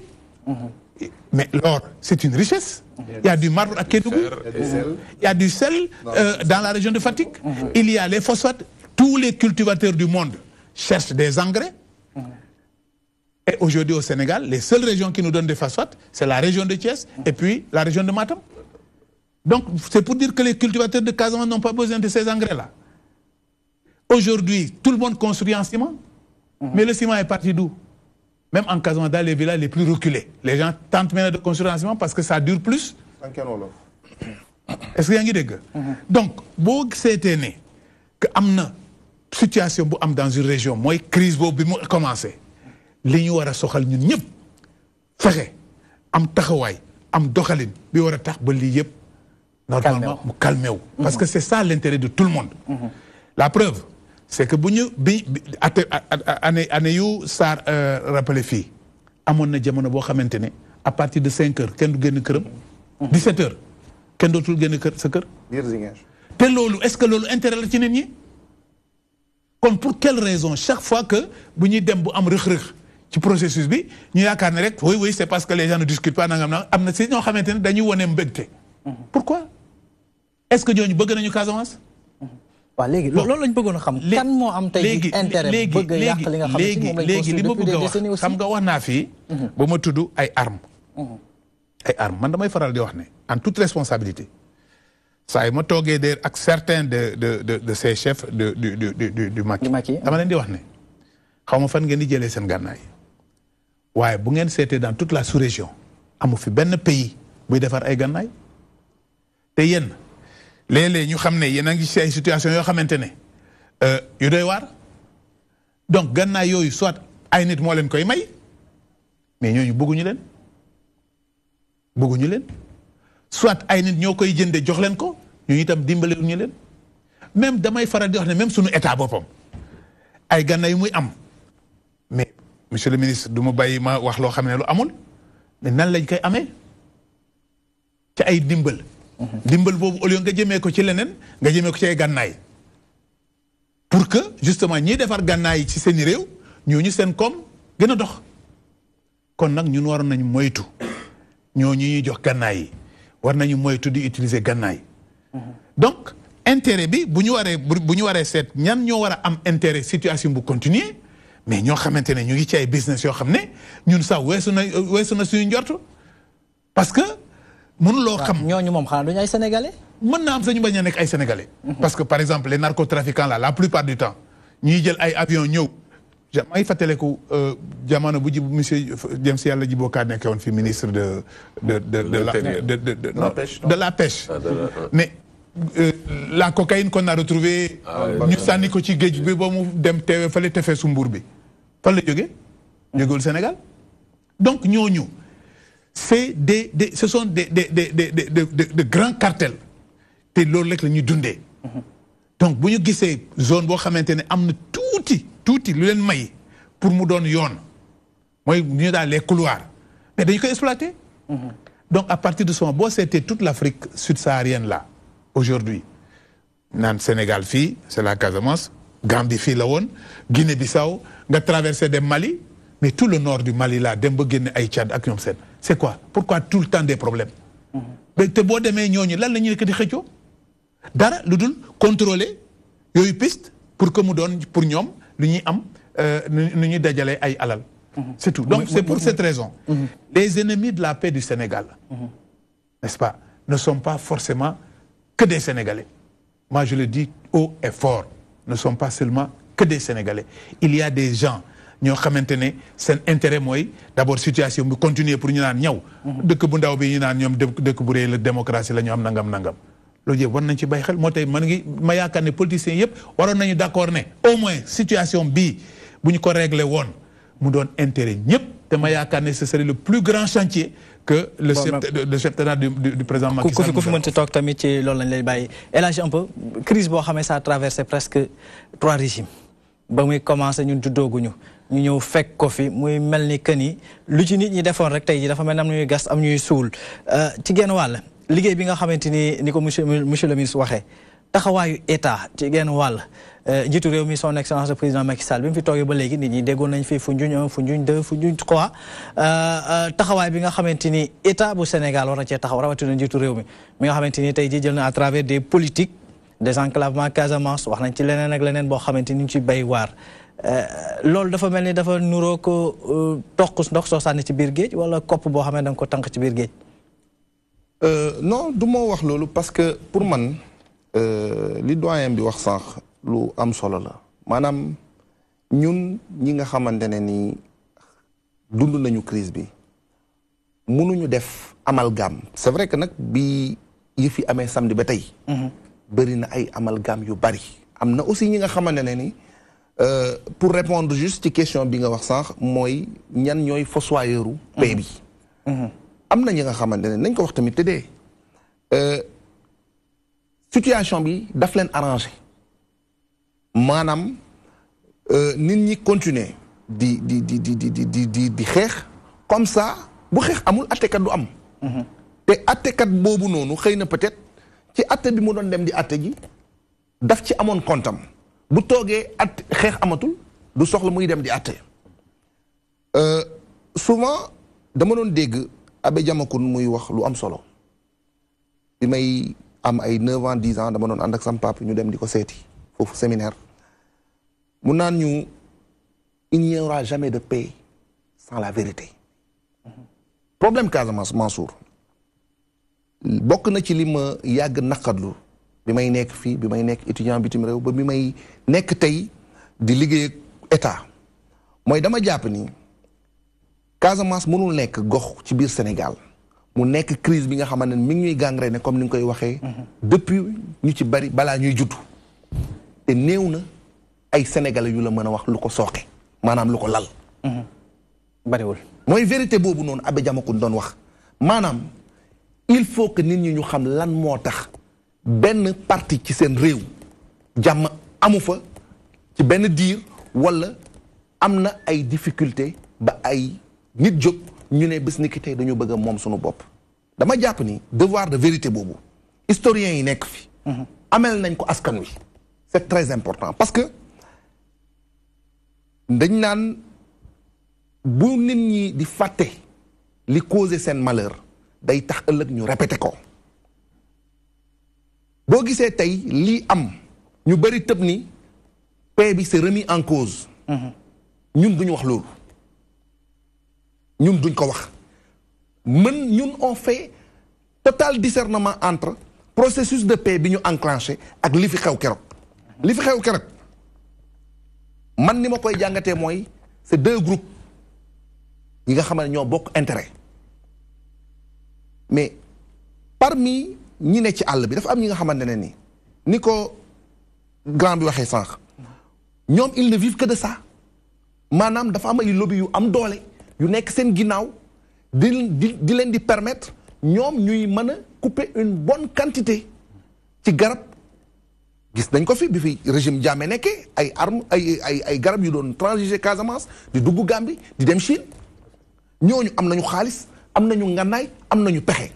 Mais l'or, c'est une richesse. Il y a du marbre à Kédougou. Il y a du sel dans la région de Fatick. Il y a les phosphates. Tous les cultivateurs du monde cherchent des engrais. Et aujourd'hui au Sénégal, les seules régions qui nous donnent des phosphates, c'est la région de Thiès et puis la région de Matam. Donc, c'est pour dire que les cultivateurs de Casamance n'ont pas besoin de ces engrais-là. Aujourd'hui, tout le monde construit en ciment. Mais le ciment est parti d'où? Même en Casamance, dans les villages les plus reculés. Les gens tentent maintenant de construire en ciment parce que ça dure plus. Est-ce que vous avez dit? Donc, si c'est né que amna situation bu am dans une région, moi crise bobu bi mu commencé. Li ñu wara soxal ñun ñëpp fexé am taxaway am doxalin bi wara tax ba li yëpp normalement mu calmé wu. Parce que c'est ça l'intérêt de tout le monde. La preuve, c'est que bu ñu année yu Sarr rappelé fii amoon na jamono boo xamante ne à partir de 5 heures kenn du génn këram. 17 heures kenn dootul génn kër sa kër. te loolu est-ce que loolu intérêt la ci nit ñi. kon pour quelle raison chaque fois que bu ñuy dem bu am rëx-rëx ci processus bi ñu yaakaar ne rek oui c'est parce que les gens ne discutent pas nangam na am na si ñoo xamante ne dañuy wone mbégte. Pourquoi est-ce que ñooñu bëgg nañu Casamance. waaw léegi loolu lañ bëggoon a xam. kan moo am tey intérêt bëgg a yàq li nga xam ne moom lañ construit depuis des décennies aussi. xam nga wax naa fii. ba ma tudd ay armes. ay armes man damay faral di wax ne en toute responsabilité saa yi ma toogee de ak certains de ces chefs du Macky. dama leen di wax ne xaw ma fan ngeen di jëlee seen gànnaay waaye bu ngeen seetee dans toute la sous-région amu fi benn pays buy defar ay gànnaay te yéen. léeg-léeg ñu xam ne yéen a ngi ci ay situation yoo xamante ne yu doy waar donc gànnaay yooyu soit ay nit moo leen koy may mais ñooñu bëgguñu leen soit ay nit ñoo koy jënde jox leen ko ñooñu itam dimbalewuñu leen même damay faral di wax ne même suñu état boppam ay gànnaay yu muy am mais monsieur le ministre du ma bàyyi ma wax loo xam ne lu amul mais nan lañ koy amee ci ay dimbal. dimbal boobu au lieu nga jëmee ko ci leneen nga jëmee ko ci ay gànnaay pour que justement ñiy defar gànnaay ci seen réew ñooñu seen koom gën a dox kon nag ñun waroon nañu moytu ñooñu ñuy jox gànnaay yi war nañu moytu di utiliser gànnaay donc intérêt bi bu ñu waree seet ñan ñoo war a am intérêt situation bu continuer mais ñoo xamante ne ñu ngi ci ay business yoo xam ne ñun sax weesu na suñu njort parce que mënuloo xam ñooñu moom xanaa duñu ay sénégalais. mën naa am sañu bañ a nekk ay sénégalais. parce que par exemple les narcotrafiquants là la plupart du temps ñuy jël ay avions ñëw maa ngi fàttaliku jamono bu monsieur James Yàlla Djibo Ka nekk woon fi ministre de la pêche. Mais la cocaïne qu'on a retrouvée ñu sànni ko ci géej bi ba mu dem teewe fale tefesu Mbuur bi fan la jógee jógewul Sénégal. Donc ñooñu ce sont de grands cartels te loolu rek la ñuy dundee. Donc bu ñu gisee zone boo xamante ne am na tuuti lu leen may pour mu doon yoon mooy ñu daal les couloirs mais dañu koy exploiter. Donc à partir de ce moment boo seetee toute l'Afrique subsaharienne là aujourd'hui naan Sénégal fii c'est la Casamance Gambie fii la woon Guinée-Bissau nga traversé dem Mali mais tout le nord du Mali là dem ba génne ay Tchad ak ñoom seen c'est quoi pourquoi tout le temps des problèmes. mais te boo demee ñooñu lan la ñuy nekk di xëccoo dara lu dul contrôler yooyu piste pour que mu doon pour ñoom lu ñuy am nu ñuy dajalee ay alal. C'est tout. Donc c'est pour cette raison. Les ennemis de la paix du Sénégal, n'est-ce pas, ne sont pas forcément que des Sénégalais. Moi je le dis haut et fort, ne sont pas seulement que des Sénégalais. Il y a des gens ñoo xamante ne seen intérêt mooy d'abord situation bi continuer pour ñu naan ñëw. dëkk bu ndaw bi ñu naan ñoom dëkk bu rëy la démocratie la ñu am nangam. loolu yëpp war nañ ci bàyyi xel moo tey ma yaakaar ne politiciens yëpp waroon nañu d'accord ne au moins situation bii bu ñu ko réglé woon mu doon intérêt ñëpp te ma yaakaar ne ce serait le plus grand chantier que le septennat du président Macky Sall. ku fi mënti toog tamit ci loolu lañ lay bàyyi élargi un peu crise boo xamee ça a traversé presque 3 régimes ba muy commencé ñun juddooguñu ñu ñëw fekk ko fi muy mel ni que ni lu ci nit ñi defoon rek tey ji dafa mel ni am ñuy gas am ñuy suul ci genn wàll liggéey bi nga xamante ni ko monsieur le ministre waxee taxawaayu état ci genn wàll njiitu réew mi son excellence le président Macky Sall bi mu fi toogee ba léegi nit ñi déggoon nañ fi Foundiougne 1 Foundiougne 2 Foundiougne 3 taxawaay bi nga xamante ni état bu Sénégal war na cee taxaw rawatina njiitu réew mi nga xamante ni tey jii jël na à travers des politiques désenclavement Casamance wax nañ ci leneen ak leneen boo xamante ni ñu ci bay waar loolu dafa mel ni dafa nuroo ko toq ndox soo sànni ci biir géej wala kopp boo xam ne da nga ko tànk ci biir géej. Non du ma wax loolu parce que pour man li doyen bi wax sànq lu am solo la maanaam ñun ñi nga xamante ne ni dund nañu crise bi mënuñu def amalgame c'est vrai que nag bi yi fi amee samedi ba tey bëri na ay amalgame yu bari am na aussi ñi nga xamante ne ni pour répondre juste ci question bi nga wax sànq mooy ñan ñooy fossoyeuru paix bi am na ñi nga xamante ne nañ ko wax tamit te dee situation bi daf leen arrangé maanaam nit ñi continuer di xeex comme ça bu xeex amul attekat du am te attekat boobu noonu xëy na peut-être ci atte bi mu doon dem di atte ji daf ci amoon kontam bu toogee at xeex amatul du soxla muy dem di atte souvent dama doon dégg Abbé Diamakhoune muy wax lu am solo bi may am ay 9 ans 10 ans dama doon ànd ak sam papa ñu dem di ko seeti foofu séminaire mu naan ñu il n'y aura jamais de paix sans la vérité problème Casamance Mansour bokk na ci li ma yàgg naqadlu bi may nekk fii bi may nekk étudiant bitim réew ba bi may nekk tey di liggéey ak état mooy dama jàpp ni Casamance mënul nekk gox ci biir Sénégal mu nekk crise bi nga xamante ne mi ngi ñuy gangréné comme ni nga koy waxee depuis ñu ci bari balaa ñuy juddu te néew na ay sénégalais yu la mën a wax lu ko sooke maanaam lu ko lal bariwul mooy vérité boobu noonu Abbé Diamakhoune doon wax maanaam il faut que nit ñi ñu xam lan moo tax benn parti ci seen réew jàmm amu fa ci benn diir wala am na ay difficulté ba ay nit jóg ñu ne bés ni ki tey dañu bëgg a moom suñu bopp dama jàpp ni devoir de vérité boobu historiens yi nekk fi amel nañ ko askan wi c'est très important parce que dañ naan bu nit ñi di fàtte li causé seen malheur day tax ëllëg ñu répété ko boo gisee tey lii am ñu bëri tëb ni paix bi c'est remis en cause ñun duñu wax loolu ñun duñ ko wax ñun on fait total discernement entre processus de paix bi ñu enclenché ak li fi xew keroog li fi xew keroog man ni ma koy jàngatee mooy c'est deux groupes yi nga xam ne ñoo bokk intérêt mais parmi ñi ne ci àll bi dafa am ñi nga xamante ne ni ko grand bi waxee sànq ñoom ils ne vivent que de ça maanaam dafa am ay lobby yu am doole yu nekk seen ginnaaw di leen di permettre ñoom ñuy mën a couper une bonne quantité ci garab gis nañ ko fi bi fi régime Jammeh nekkee ay armes ay garab yu doon transiger Casamance di dugg Gambie di dem Chine ñooñu am nañu xaalis am nañu ngànnaay am nañu pexe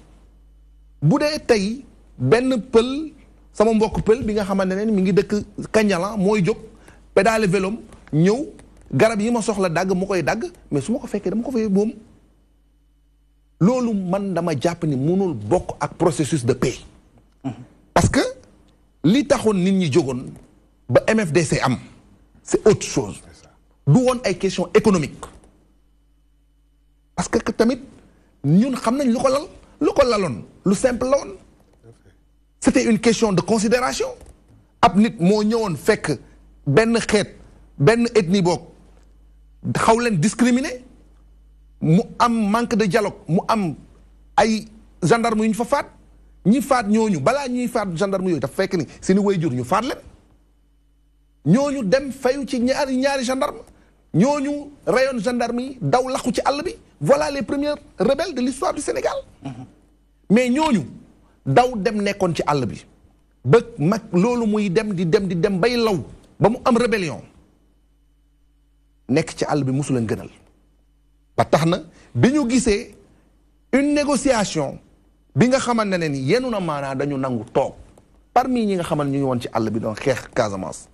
bu dee tey benn pël sama mbokk pël bi nga xamante ne mi ngi dëkk Kanjalan mooy jóg pédale vélom ñëw garab yi ma soxla dagg mu koy dagg mais su ma ko fekkee dama ko fay boom loolu man dama jàpp ni mënul bokk ak processus de paix parce que li taxoon nit ñi jógoon ba MFDC am c'est autre chose du woon ay question économique parce que tamit ñun xam nañ lu ko laloon lu simple la woon c'était une question de considération ab nit moo ñëwoon fekk benn xeet benn ethnie boog xaw leen discriminer mu am manque de dialogue mu am ay gendarme yu ñu fa faat ñi faat ñooñu balaa ñuy faat gendarme yooyu dafa fekk ni seeni waajur ñu faat leen ñooñu dem fayu ci ñaari gendarme ñooñu rayoon gendarme yi daw laqu ci àll bi voilà les premiers rebelles de l'histoire du Sénégal mais ñooñu daw dem nekkoon ci àll bi ba mag loolu muy dem di dem bay law ba mu am rébellion nekk ci àll bi mosu leen gënal ba tax na bi ñu gisee une négociation bi nga xamante ne ni yenu na maanaa dañu nangu toog parmi ñi nga xamante ñu ngi woon ci àll bi doon xeex Casamance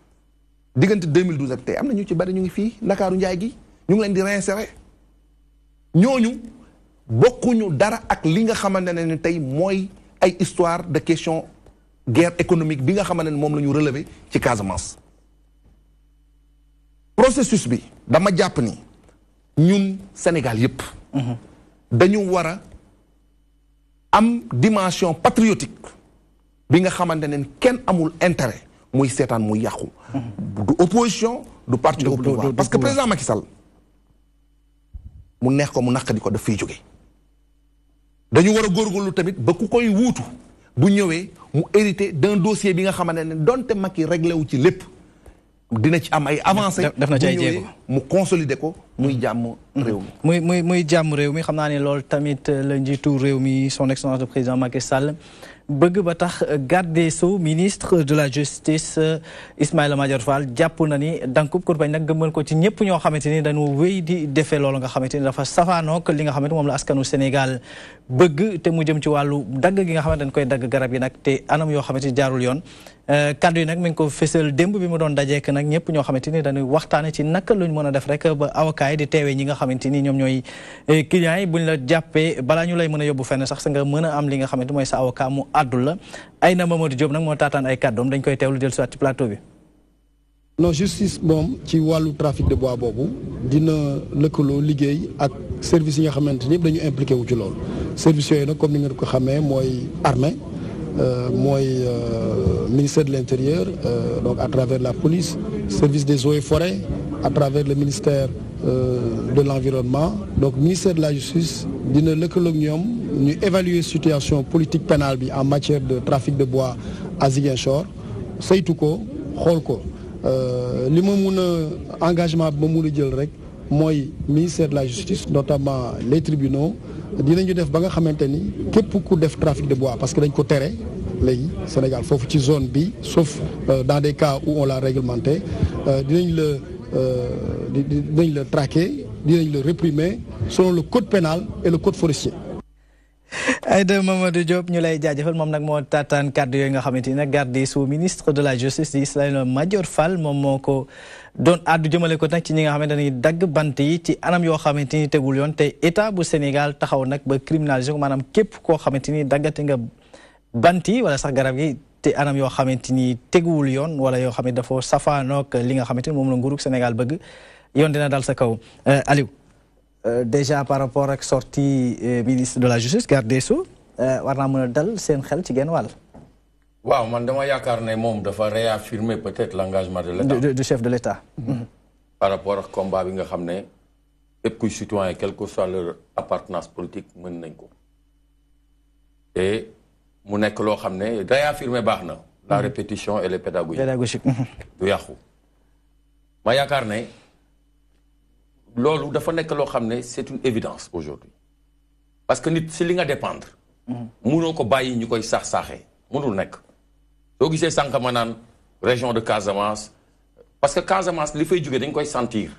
diggante 2012 ak tey am na ñu ci bari ñu ngi fii Ndakaaru Njaay gi ñu ngi leen di réinsérer ñooñu bokkuñu dara ak li nga xamante ne ni tey mooy ay histoire de question guerre économique bi nga xamante ne moom la ñu relever ci Casamance processus bi dama jàpp ni ñun Sénégal yépp dañu war a am dimension patriotique bi nga xamante ne kenn amul intérêt muy seetaan muy yàqu du opposition du parti au pouvoir parce que président Macky Sall mu neex ko mu naqadi ko daf fiy jóge dañu war a góorgóorlu tamit ba ku koy wuutu bu ñëwee mu hérité d'un dossier bi nga xamante ne donte Macky réglé wu ci lépp dina ci am ay avancées def na ci ay jéego mu consolider ko muy jàmm réew mi muy jàmm réew mi xam naa ne loolu tamit la njiitu réew mi son excellence le président Macky Sall bëgg ba tax garde des Sceaux ministre de la justice Ismaïla Madior Fall jàpp na ni dankub kurbañ nag gëmmal ko ci ñëpp ñoo xamante ni dañu wéy di defee loolu nga xamante ni dafa safaanook li nga xamante moom la askanu Sénégal bëgg te mu jëm ci wàllu dagg gi nga xamante dañ koy dagg garab yi nag te anam yoo xamante ni jaarul yoon kaddu yi nag mi ngi ko fësal démb bi mu doon dajeek nag ñëpp ñoo xamante ni dañuy waxtaane ci naka luñ mën a def rek ba avocat yi di teewee ñi nga xamante ni ñoom ñooy clients yi buñ la jàppee balaa ñu lay mën a yóbbu fenn sax sa nga mën a am li nga xamante mooy sa avocat mu àddul la ay na Mamadou Diop nag moo taataan ay kàddoom dañ koy teewlu del soit ci plateau bi non justice moom ci wàllu trafic de bois boobu dina lëkkaloo liggéey ak service yi nga xamante ni yëpp dañu impliqué wu ci loolu service yooyu nag comme ni ngeen ko xamee mooy armée mooy ministère de l'intérieur donc à travers la police service des eaux et forêts à travers le ministère de l'environnement donc ministère de la justice dina lëkkaloog ñoom ñu évaluer situation politique pénale bi en matière de trafic de bois à Ziguinchor saytu ko xool ko li ma mun a engagement bi ma mun a jël rek mooy ministère de la justice notamment les tribunaux dinañu def ba nga xamante ni képp ku def trafic de bois parce que dañ ko tere léegi Sénégal foofu ci zone bi sauf dans des cas où on l'a réglementé dinañ la traquer dinañ la réprimer selon le code pénal et le code forestier. Aïda Mamadou Diop ñu lay jaajëfal moom nag moo taataan kàddu yooyu nga xamante ni nag garde des Sceaux ministre de la justice di Ismaïla Madior Fall moom moo ko doon àddu jëmale ko nag ci ñi nga xamante ne dagg bant yi ci anam yoo xamante ni tegul yoon te état bu Sénégal taxaw nag ba criminaliser ko maanaam képp koo xamante ni daggate nga bant yi wala sax garab yi te anam yoo xamante ni teguwul yoon wala yoo xam ne dafa safaanook li nga xamante ni moom la nguurug Sénégal bëgg yoon dina dal sa kaw Aliou. Déjà par rapport ak sortie ministre de la justice garde des Sceaux war naa mën a dal seen xel ci genn wàll. waaw man dama yaakaar ne moom dafa réaffirmer peut-être l'engagement de l'État. du chef de l'État. par rapport au combat bi nga xam ne képp kuy citoyen quelle que soit leur appartenance politique mën nañ ko et mu nekk loo xam ne réaffirmer baax na la répétition et les pédagogiques du yàqu ma yaakaar ne loolu dafa nekk loo xam ne c'est une évidence aujourd'hui parce que nit si li nga dépendre mënoo ko bàyyi ñu koy saax-saaxee mënul nekk soo gisee sànq ma naan région de Casamance parce que Casamance li fay jógee dañ koy sentir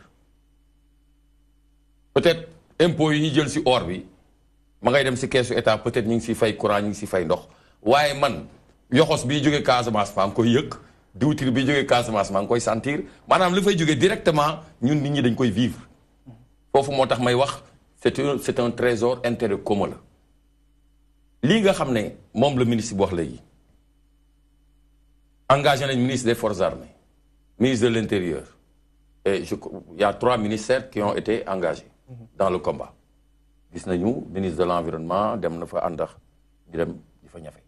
peut-être impôts yi ñu jël si or bi ma ngay dem si keesu état peut-être ñu ngi si fay courant ñu ngi si fay ndox waaye man yoxos biy jógee Casamance maa ngi koy yëg diwtir bi jógee Casamance maa ngi koy sentir maanaam li fay jógee directement ñun nit ñi dañ koy vivre foofu moo tax may wax c'est un trésor intérêt commun la lii nga xam ne moom la ministre bi wax léegi engagé nañ ministre des forces armées ministre de l'intérieur et il y a 3 ministères qui ont été engagés dans le combat gis nañu ministre de l'environnement dem na fa àndax di dem di fa ñafe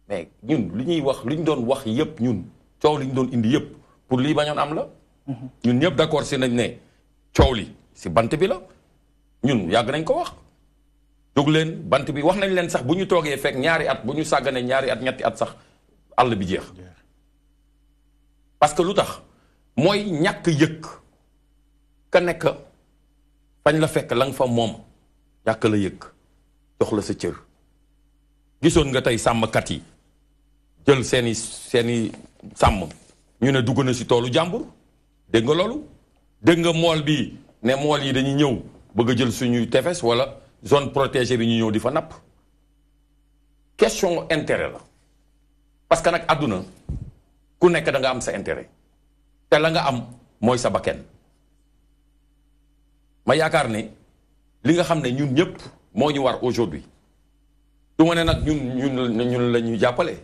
mais ñun li ñuy wax li ñu doon wax yëpp ñun coow li ñu doon indi yëpp pour lii bañoon am la ñun ñëpp d'accord si nañ ne coow li si bant bi la ñun yàgg nañ ko wax jóg leen bant bi wax nañ leen sax bu ñu toogee fekk ñaari at bu ñu sàgganee ñaari at ñetti at sax àll bi jeex parce que lu tax mooy ñàkk yëg ka nekk fañ la fekk la nga fa moom ñàkk la yëg jox la sa cër gisoon nga tey sàmmkat yi jël seeni sàmm ñu ne dugg na si toolu jàmbur dégg nga loolu dégg nga mool bi ne mool yi dañuy ñëw bëgg a jël suñuy tefes wala zone protégée bi ñu ñëw di fa napp question intérêt la parce que nag àdduna ku nekk da nga am sa intérêt te la nga am mooy sa bakken ma yaakaar ne li nga xam ne ñun ñëpp moo ñu war aujourd'hui du ma ne nag ñun la ñuy jàppale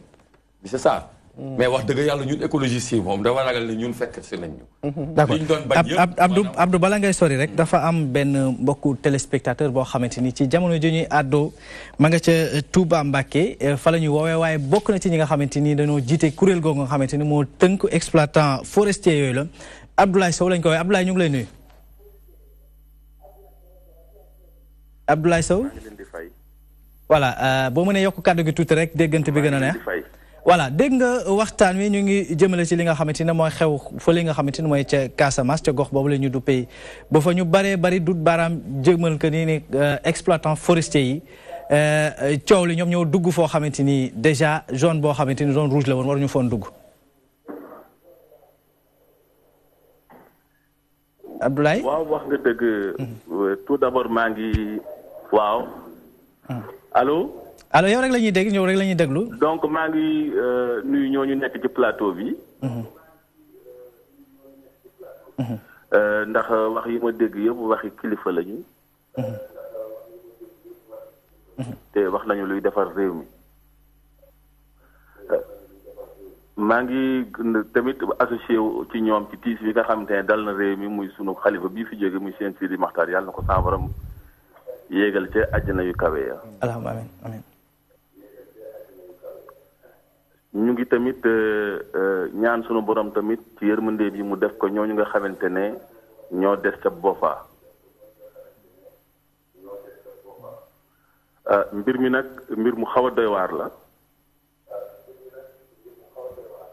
c'est ça mais wax dëgg yàlla ñun écologistes yi moom dafa ragal ne ñun fekk si nañ ñu. d'accord li ñu doon bañ yëpp Abdou bala ngay sori rek dafa am benn mbokku téléspectateur boo xamante ni ci jamono ji ñuy àddoo ma nga ca Touba Mbacké fa la ñuy woowee waaye bokk na ci ñi nga xamante ni dañoo jiite kuréel googu nga xamante ni moo tënk exploitant forestier yooyu la Abdoulaye Sow lañ ko woowee Abdoulaye ñu ngi lay nuyu. Abdoulaye Sow voilà boo mënee yokk kàddu gi tuuti rek déggante bi gën a neex. voilà dégg nga waxtaan wi ñu ngi jëmale ci li nga xamante ne mooy xew fa li nga xamante ne mooy ca Casamance ca gox boobu la ñu duppee ba fa ñu baree bari dut baaraam jëmal que ni exploitant forestier yi coow li ñoom ñoo dugg foo xamante ni déjà zone boo xamante ni zone rouge la woon waruñu foon dugg. Abdoulaye. waaw wax nga dëgg. tout d'abord maa ngi waaw. allo. allo yow rek la ñuy dégg ñëw rek la ñuy déglu. donc maa ngi nuyu ñooñu nekk ci plateau bi. ndax wax yi ma dégg yëpp waxi kilifa lañu. te wax nañu luy defar réew mi. maa ngi tamit associé ci ñoom ci tiis bi nga xamante ne dal na réew mi muy sunu xalifa bii fi jóge muy seen Sidi Maxtaar yàlla na ko sa borom yéegal ca àjjana yu kawe ya. allahumma amiin amiin. ñu ngi tamit ñaan sunu borom tamit ci yërmande bi mu def ko ñooñu nga xamante ne ñoo des ca Boffa. mbir mi nag mbir mu xaw a doy waar la.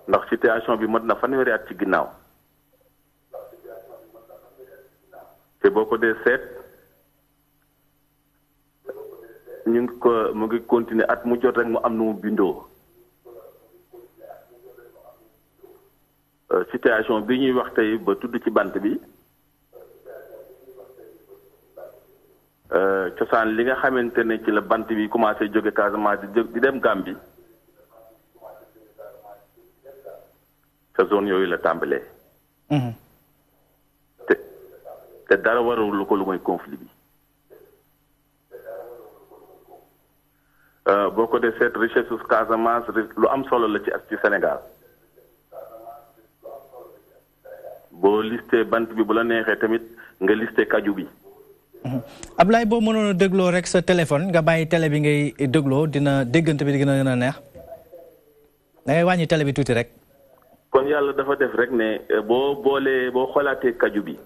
ndax situation bi mat na fanweeri at ci ginnaaw. te boo ko dee seet ñu ngi ko mu ngi continuer at mu jot rek mu am nu mu bindoo. situation bi ñuy wax tey ba tudd ci bant bi cosaan li nga xamante ne ci la bant bi commencé jóge Casamance di dem Gambie ca zone yooyu la tàmbalee. te dara warul lu ko lu mooy conflit bi. boo ko dee seet richesse su Casamance lu am solo la ci Sénégal. boo listé bant bi bu la neexee tamit nga listé kaju bi. Ablaye boo mënoon a dégloo rek sa téléphone nga bàyyi télé bi ngay dégloo dina déggante bi dina gën a neex da ngay wàññi télé bi tuuti rek. kon yàlla dafa def rek ne boo xoolaatee kaju bi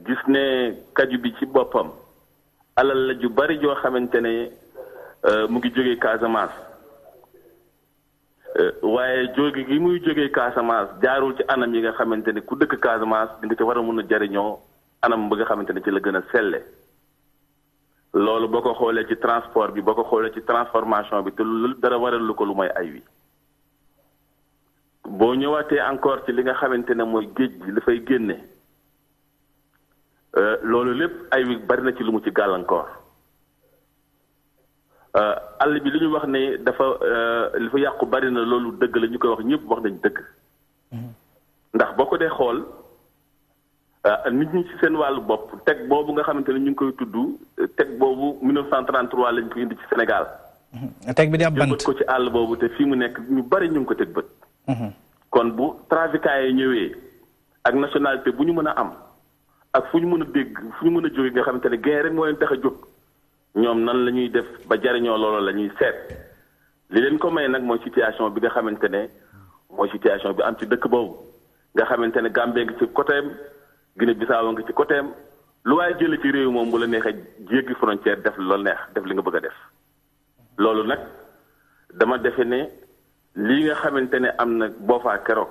gis ne kaju bi ci boppam alal la ju bari joo xamante ne mu ngi jógee Casamance waaye jóge gi muy jógee Casamance jaarul ci anam yi nga xamante ne ku dëkk Casamance di nga ci war a mën a jariñoo anam ba nga xamante ne ci la gën a selle loolu boo ko xoolee ci transport bi boo ko xoolee ci transformation bi te lu dara waral lu ko lu mooy ay wi boo ñëwaatee encore ci li nga xamante ne mooy géej gi li fay génne loolu lépp ay wi bari na ci lu mu ci gàllankoor àll bi li ñu wax ne dafa li fa yàqu bari na loolu dëgg la ñu koy wax ñëpp wax nañ dëgg ndax boo ko dee xool nit ñi ci seen wàllu bopp teg boobu nga xamante ne ñu ngi koy tudd teg boobu 1933 lañ ko indi ci Sénégal. teg bi di ab bant jëmbat ko ci àll boobu te fii mu nekk ñu bari ñu ngi ko teg bët. kon bu trafiquants yi ñëwee ak nationalité bu ñu mën a am ak fu ñu mën a dégg fu ñu mën a jóge nga xamante ne gain rek moo leen tax a jóg ñoom nan la ñuy def ba jariñoo loolu la ñuy seet li leen ko may nag mooy situation bi nga xamante ne mooy situation bi am ci dëkk boobu nga xamante ne Gambie ngi ci côtéem Guinée Bissau nga ci côtéem lu waaye jële ci réew moom bu la neexee jéggi frontière def loolu neex def li nga bëgg a def loolu nag dama defe ne lii nga xamante ne am na boo faa keroog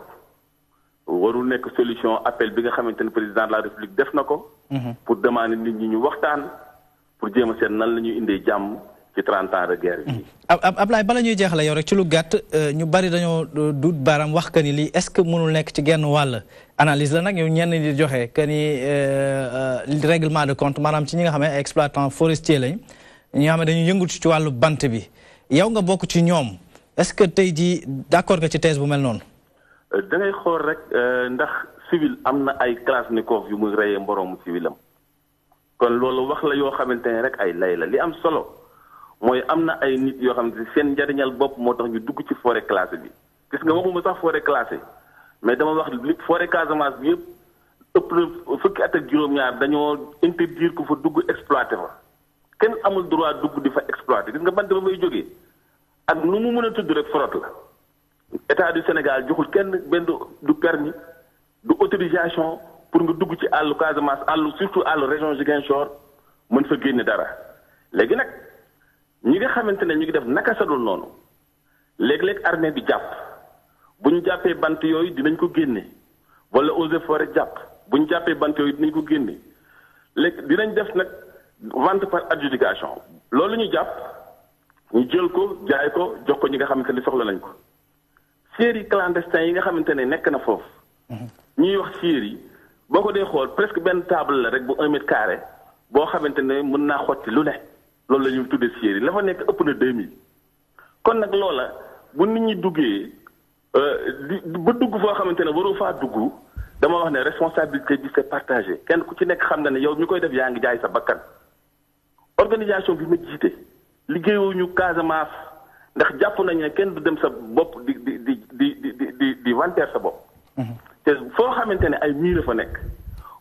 warul nekk solution appel bi nga xamante ne président de la république def na ko. pour demander nit ñi ñu waxtaan pour jéem a seet nan la ñuy indee jàmm ci 30 ans de guerre bi. Ablaye bala ñuy jeexale yow rek ci lu gàtt ñu bari dañoo duut baaraam wax que ni lii est-ce que mënul nekk ci genn wàll analyse la nag ñu ñenn ñi di joxe que ni règlement de compte maanaam ci ñi nga xam ne ay exploitants forestiers lañ ñi nga xam ne dañuy yëngu ci wàllu bant bi yow nga bokk ci ñoom est-ce que tey jii d'accord nga ci thèse bu mel noonu. da ngay xool rek ndax civil am na ay Kalachnikov yu muy reyee mboroomu civilam kon loolu wax la yoo xamante ne rek ay lay la li am solo mooy am na ay nit yoo xamante ne seen njariñal bopp moo tax ñu dugg ci forêt classée bi gis nga waxuma sax forêt classée mais dama wax li forêt Casamance bi yëpp ëpp na fukki at ak juróom-ñaar dañoo interdire ku fa dugg exploité fa kenn amul droit dugg di fa exploité gis nga bant ba may jógee ak nu mu mën a tudd rek fraude la état du Sénégal joxul kenn benn du permis du autorisation pour nga dugg ci àllu Casamance àllu surtout àllu région Ziguinchor mën fa génne dara léegi nag ñi nga xamante ne ñu ngi def naka sadul noonu léeg-léeg armée bi jàpp bu ñu jàppee bant yooyu dinañ ko génne wala eaux et forêt jàpp bu ñu jàppee bant yooyu dinañ ko génne léegi dinañ def nag vente par adjudication loolu ñu jàpp ñu jël ko jaay ko jox ko ñi nga xamante ne soxla nañ ko série clandestin yi nga xamante ne nekk na foofu ñuy wax série boo ko dee xool presque benn table la rek bu 1 mètre carré boo xamante ne mën naa xotti lu ne loolu la ñuy tuddee série la fa nekk ëpp na 2000 kon nag loola bu nit ñi duggee ba dugg foo xamante ne waroo faa dugg dama wax ne responsabilité bi c'est partagé kenn ku ci nekk xam nga ne yow mi koy def yaa ngi jaay sa bakkan organisation bi ma jiite liggéeyuñu Casamance ndax jàpp nañ ne kenn du dem sa bopp di wanteer sa bopp te foo xamante ne ay miir fa nekk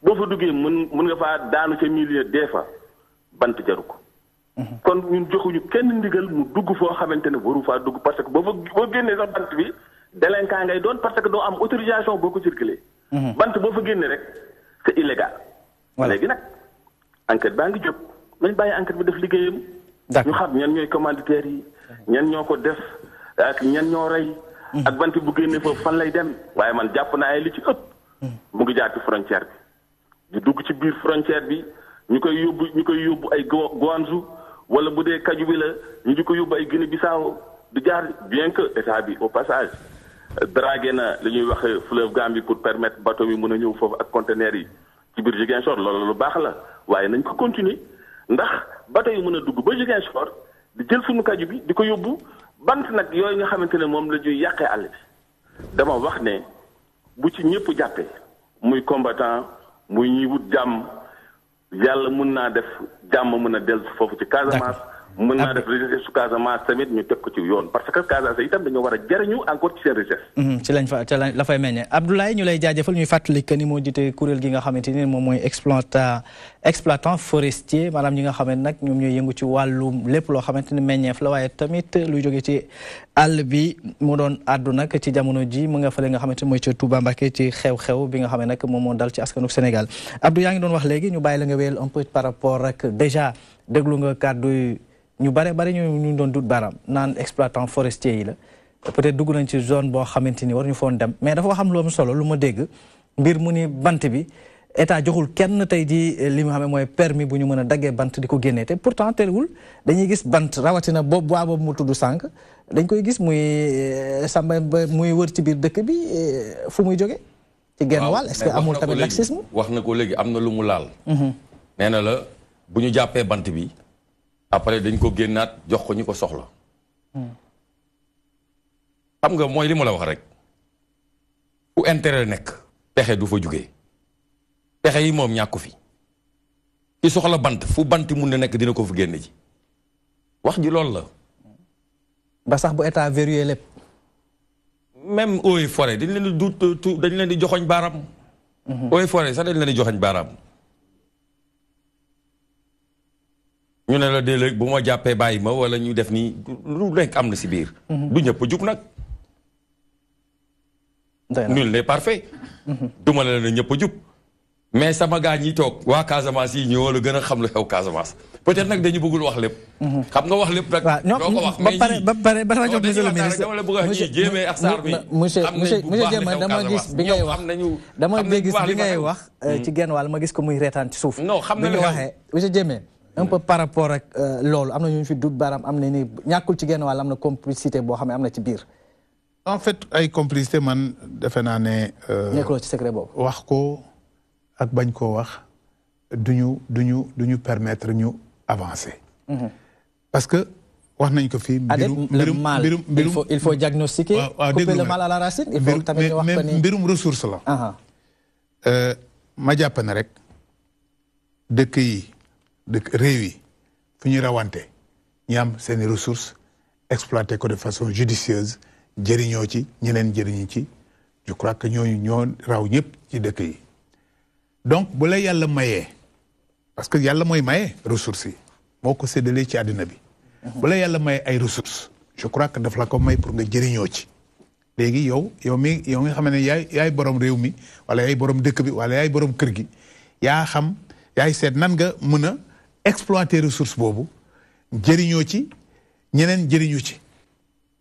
boo fa duggee mën nga faa daanu ca milieu dee fa bant jaru ko kon ñun joxuñu kenn ndigal mu dugg foo xamante ne waru faa dugg parce que boo génnee sax bant bi délinquant ngay doon parce que doo am autorisation boo ko circulé bant boo fa génnee rek c'est illégal léegi nag enquête baa ngi jóg nañ bàyyi enquête bi def liggéeyam ñu xam ñan ñooy commanditaires yi ñan ñoo ko def ak ñan ñoo rey ak bant bu génnee foofu fan lay dem waaye man jàpp naa li ci ëpp mu ngi jaar ci frontière bi di dugg ci biir frontière bi ñu koy yóbbu ay Guanzu wala bu dee kaju bi la ñu di ko yóbbu ay Guinée Bissau du jaar bien que état bi au passage dragué na li ñuy wax fleuve Gambie pour permettre bateau bi mën a ñëw foofu ak conteneurs yi ci biir Ziguinchor loolu lu baax la waaye nañ ko continuer ndax bateau yi mën a dugg ba Ziguinchor di jël suñu kaju bi di ko yóbbu bant nag yooyu nga xamante ne moom la ñuy yàqee àll bi dama wax ne bu ci ñëpp jàppee muy combattant muy ñuy wut jàmm yàlla mun naa def jàmm mën a dellu foofu ci Casamance mën naa def richesse su Casamance tamit ñu teg ko ci yoon parce que Casamance itam dañoo war a jariñu encore ci seen richesse. ci lañ fa la fay meññee Abdoulaye ñu lay jaajëfal ñuy fàttali que ni moo jiite kuréel gi nga xamante ni moom mooy exploitant forestier maanaam ñi nga xam ne nag ñoom ñooy yëngu ci wàllum lépp loo xamante ni meññeef la waaye tamit luy jóge ci àll bi mu doon àddu nag ci jamono ji mu nga fële nga xamante ni mooy ci Touba Mbacké ci xew-xew bi nga xam ne nag moom moo dal ci askanu Sénégal Abdou yaa ngi doon wax léegi ñu bàyyi la nga wéyal un peu par rapport ak déjà déglu nga kàddu ñu bari ñu doon dut baaraam naan exploitant forestier yi la peut-être dugg nañ ci zone boo xamante ni war ñu foon dem mais dafa xam lu am solo lu ma dégg mbir mu ni bant bi état joxul kenn tey ji li nga xam ne mooy permis bu ñu mën a daggee bant di ko génnee te pourtant terewul dañuy gis bant rawatina boobu bois boobu mu tudd sànq dañ koy gis muy samba muy wër ci biir dëkk bi fu muy jóge ci genn wàll est-ce que amul tamit laxisme wax na ko léegi am na lu mu laal nee na la bu ñu jàppee bant bi après dañ ko génnaat jox ko ñu ko soxla xam nga mooy li ma la wax rek fu intérêt nekk pexe du fa jugee pexe yi moom ñàkku fi ci soxla bant fu bant mun na nekk dina ko fa génne ji wax ji loolu la ba sax bu état verrouillé lépp même eaux et forêt dañ leen di dañ leen di joxoñ baaraam eaux et forêt sax dañ leen di joxoñ baaraam ñu ne la déedéet bu ma jàppee bàyyi ma wala ñu def nii lu nekk am na si biir. du ñëpp jub nag. nul n'est parfait. duma la ne ñëpp jub. mais sama gaa ñi toog waa Casamance yi ñoo la gën a xam lu xew Casamance peut-être nag dañu bëggul wax lépp. xam nga wax lépp nag. doo ko wax mais ba pare ba rajo monsieur le ministre dama la bëgg a ñii jéemee ak saar bi. monsieur Diema dama gis bi ngay wax dama gis bi ngay wax. ci genn wàll ma gis ko muy reetaan ci suuf. non xam na li waxee monsieur Diema un peu par rapport ak loolu am na ñu fi dut baaraam am na ni ñàkkul ci genn wàll am na complicité boo xam ne am na ci biir. en fait ay complicité man defe naa ne. nekkuloo ci secret boobu. wax ko ak bañ koo wax duñu permettre ñu avancer. parce que wax nañ ko fii. mbirum il faut diagnostiquer. couper le mal à la racine. il faut tamit ñu wax ko ni mbirum ressource la. ma jàpp ne rek dëkk yi. dëkk réew yi fu ñuy rawante ñi am seeni ressources exploiter ko de façon judicieuse jëriñoo ci ñeneen jëriñu ci je crois que ñooñu ñoo raw ñëpp ci dëkk yi donc bu la yàlla mayee parce que yàlla mooy maye ressources yi moo ko séddalee ci àddina bi bu la yàlla mayee ay ressources je crois que daf la ko may pour nga jëriñoo ci léegi yow nga xam ne yaay borom réew mi wala yaay borom dëkk bi wala yaay borom kër gi yaa xam yaay seet nan nga mën a exploiter ressource boobu jëriñoo ci ñeneen jëriñu ci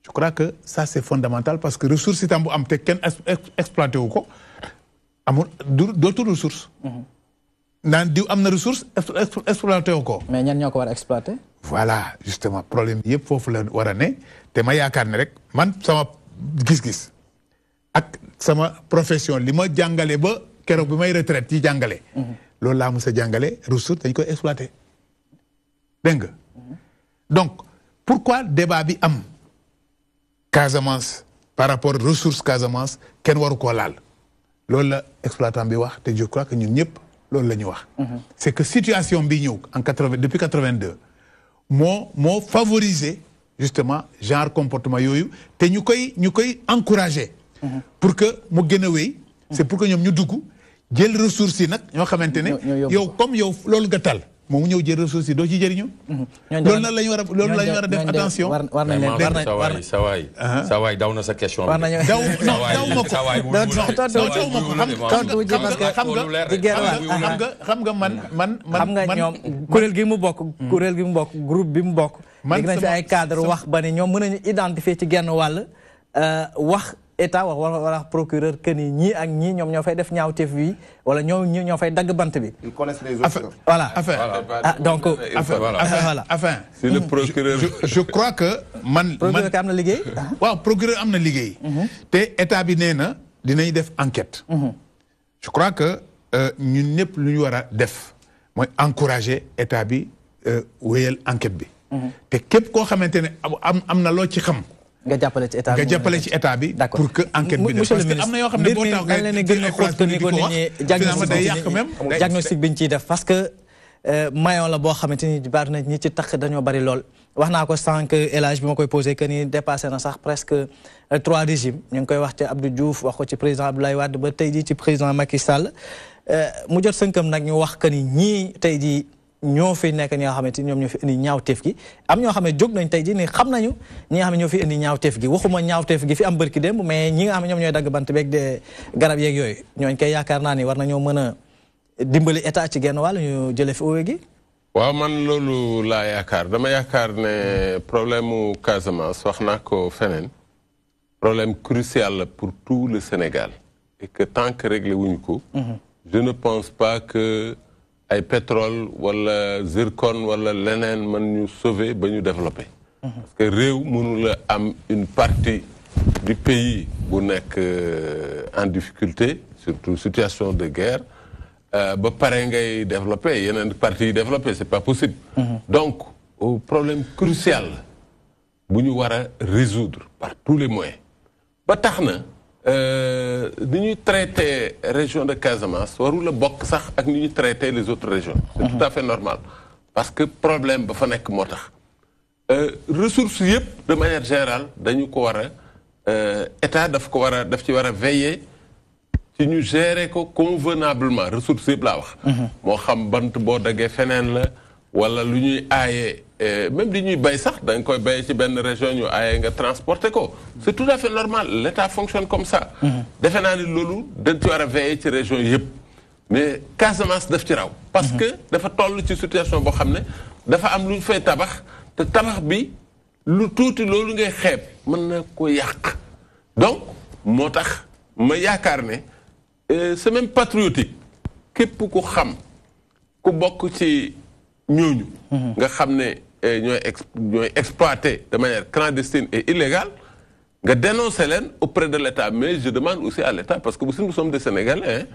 je crois que ça c'est fondamental parce que ressource itam bu am te kenn exploité wu ko amul dootul ressource naan diw am na ressource exploité wu ko mais ñan ñoo ko war a exploiter voilà justement problème yëpp foofu la war a ne te ma yaakaar ne rek man sama gis-gis ak sama profession li ma jàngale ba keroog bi may retraite ci jàngale loolu laa mos a jàngale ressource dañ koy exploiter dégg nga donc pourquoi débat bi am Casamance par rapport ressource Casamance kenn waru koo laal loolu la exploitant bi wax te je crois que ñun ñëpp loolu la ñu wax c'est que situation bi ñëw en depuis 82 moo favoriser justement genre comportement yooyu te ñu koy encourager pour que mu gën a wéy c'est pour que ñoom ñu dugg jël ressources yi nag ñoo xamante ne yow comme yow loolu nga tal moom mu ñëw jël ressources yi doo ci jëriñu loolu nag la ñu war a def attention sa waay daw na sa question daw ma ko xam nga man xam nga ñoom kuréel gi mu bokk groupe bi mu bokk dégg nañ fi ay cadre wax ba ne ñoom mën nañu identifier ci genn wàll wax état wax wala procureur que ni ñii ak ñii ñoom ñoo fay def ñaawteef bi wala ñoo fay dagg bant bi. ils connaissent les autres. voilà donc. enfin si le procureur. je crois que man. procureur am na liggéey. waaw procureur am na liggéey. te état bi nee na dinañ def enquête. je crois que ñun ñëpp lu ñu war a def mooy encourager état bi wéyal enquête bi. te képp koo xamante ne am na loo ci xam. nga jàppale ci état bi pour que enquête bi def parce que am na yoo xam ne boo tax nga leen gën a xóot ni ko nit ñi diagnostic bi ñu ciy def parce que maillon la boo xamante ni bari na ñi ci tax dañoo bari lool wax naa ko sànq élage bi ma koy posé que ni dépassé na sax presque 3 régimes ñu ngi koy wax ci Abdou Diouf wax ko ci président Abdoulaye Wade ba tey jii ci président Macky Sall mu jot sënkam nag ñu wax que ni ñii tey jii ñoo fi nekk ñi nga xamante ni ñoom ñoo fi indi ñaawteef gi am ñoo xam ne jóg nañ tey jii ni xam nañu ñi nga xam ne ñoo fi indi ñaawteef gi waxuma ñaawteef gi fi am bërki démb mais ñi nga xam ne ñoom ñooy dagg bant beeg de garab yeeg yooyu ñooñ koy yaakaar naa ni war nañoo mën a dimbali état ci genn wàll ñu jëlee fi owe gi. waaw man loolu laa yaakaar dama yaakaar ne problème mu Casamance wax naa ko feneen problème crucial la pour tout le Sénégal et que tant que réglé wuñu ko je ne pense pas que ay pétrole wala zircon wala leneen mën ñu sauver ba ñu développer parce que réew mënu la am une partie du pays bu nekk en difficulté surtout situation de guerre ba pare ngay développer yeneen parties yi développer c'est pas possible donc au problème crucial bu ñu war a résoudre par tous les moyens ba tax na ni ñuy traiter région de Casamance warul la bokk sax ak ni ñuy traiter les autres régions c'est tout à fait normal parce que problème ba fa nekk moo tax ressources yëpp de manière générale dañu ko war a état daf ci war a veiller ci ñu gérer ko convenablement ressources yëpp laa wax moo xam bant boo daggee feneen la wala lu ñuy aaye même li ñuy bay sax da nga koy bay ci benn région ñu aaye nga transporter ko c'est tout à fait normal l'état fonctionne comme ça defe naa ni loolu dañ ci war a veiller ci région yëpp mais Casamance daf ci raw parce que dafa toll ci situation boo xam ne dafa am lu ñu fay tabax te tabax bi lu tuuti loolu ngay xeeb mën na ko yàq donc moo tax ma yaakaar ne c'est même patriotique képp ku xam ku bokk ci ñooñu nga xam ne ñooy exploité de manière clandestine et illégale nga dénoncer leen auprès de l'État mais je demande aussi à l'État parce que nous sommes des Sénégalais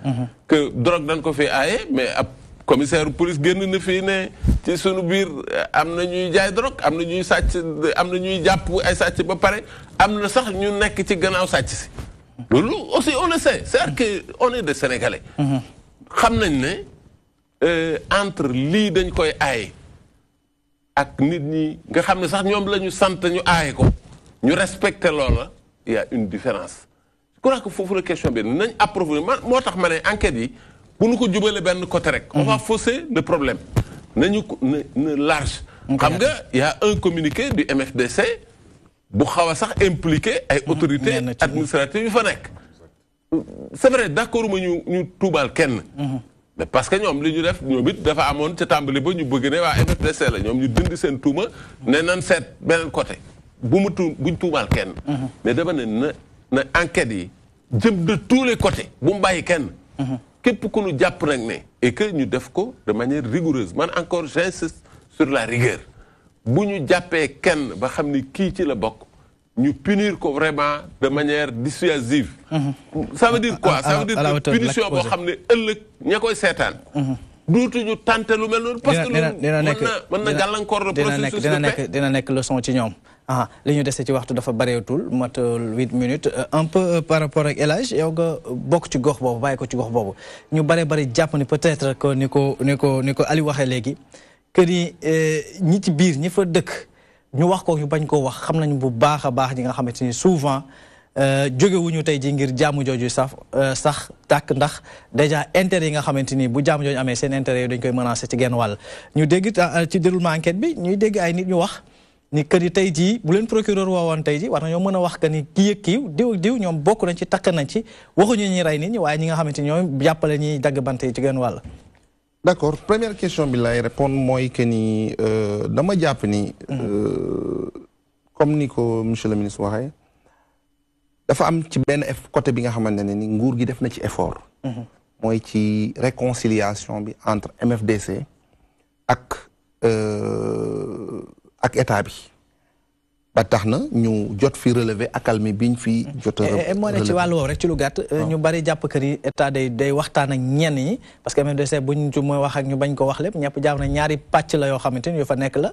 que drogue dañ ko fi aaye mais ab commissaire police génn na fii ne ci sunu biir am na ñuy jaay drogue am na ñuy sàcc am na ñuy jàpp ay sàcc ba pare am na sax ñu nekk ci gannaaw sàcc si loolu aussi on le sait c'est-à-dire que on est des Sénégalais xam nañ ne entre lii dañ koy aaye ak nit ñi nga xam ne sax ñoom la ñu sant ñu aaye ko ñu respecter loola il y a une différence je crois que foofu la question bi nañ approfondir moo tax ma ne enquête yi bu ñu ko jubale benn côté rek on va fausser le problème nañu ko na large xam nga il y a un communiqué du MFDC bu xaw a sax impliqué ay autorités administratives yu fa nekk c'est vrai d'accord ma ñu tuubaal kenn mais parce que ñoom li ñu def ñoom it dafa amoon ca tàmbali ba ñu bëgg ne waa MFDC la ñoom ñu dindi seen tuuma ne nan seet beneen côté buñ tuumaal kenn mais dama ne na enquête yi jëm de tous les côtés bu mu bàyyi kenn képp ku ñu jàpp nag ne et que ñu def ko de manière rigoureuse man encore j'insiste sur la rigueur bu ñu jàppee kenn ba xam ni kii ci la bokk ñu punir ko vraiment de manière dissuasive ça veut dire quoi ça veut dire que punition boo xam ne ëllëg ña koy seetaan dootuñu tenter lu mel noonu parce que mën na gàllankoor le processus dina nekk leçon ci ñoom li ñu dese ci waxtu dafa bareetul matul 8 minutes un peu par rapport ak El Hadj yow nga bokk ci gox boobu bàyyi ko ci gox boobu ñu bari jàpp ni peut-être que ni ko Aliou waxee léegi que ni ñi ci biir ñi fa dëkk ñu wax ko ñu bañ koo wax xam nañu bu baax a baax ñi nga xamante ni souvent jógewuñu tey ji ngir jaamu jooju sax tàkk ndax déjà intérêt yi nga xamante ni bu jaamu jooju amee seen intérêt yooyu dañ koy menacer ci genn wàll ñu dégg ci déroulement enquête bi ñuy dégg ay nit ñu wax ni que ni tey jii bu leen procureur woowoon tey jii war nañoo mën a wax que ni kii ak kii diw ak diw ñoom bokk nañ ci takk nañ ci waxuñu ñi rey nit ñi waaye ñi nga xamante ni ñoom jàppale ñiy dagg bant yi ci genn wàll. D'accord première question bi lay répondre mooy que ni dama jàpp ni comme ni ko monsieur le ministre waxee dafa am ci benn côté bi nga xamante ne ni nguur gi def na ci effort mooy ci réconciliation bi entre MFDC ak état bi ba tax na ñu jot fi relevé accalmie biñ fi jot a moo ne ci wàllu woowu rek ci lu gàtt ñu bari jàpp que ni état day waxtaan ak ñenn ñi parce que MFDC buñ ci mooy wax ak ñu bañ ko wax lépp ñëpp jàpp na ñaari pàcc la yoo xamante ni yu fa nekk la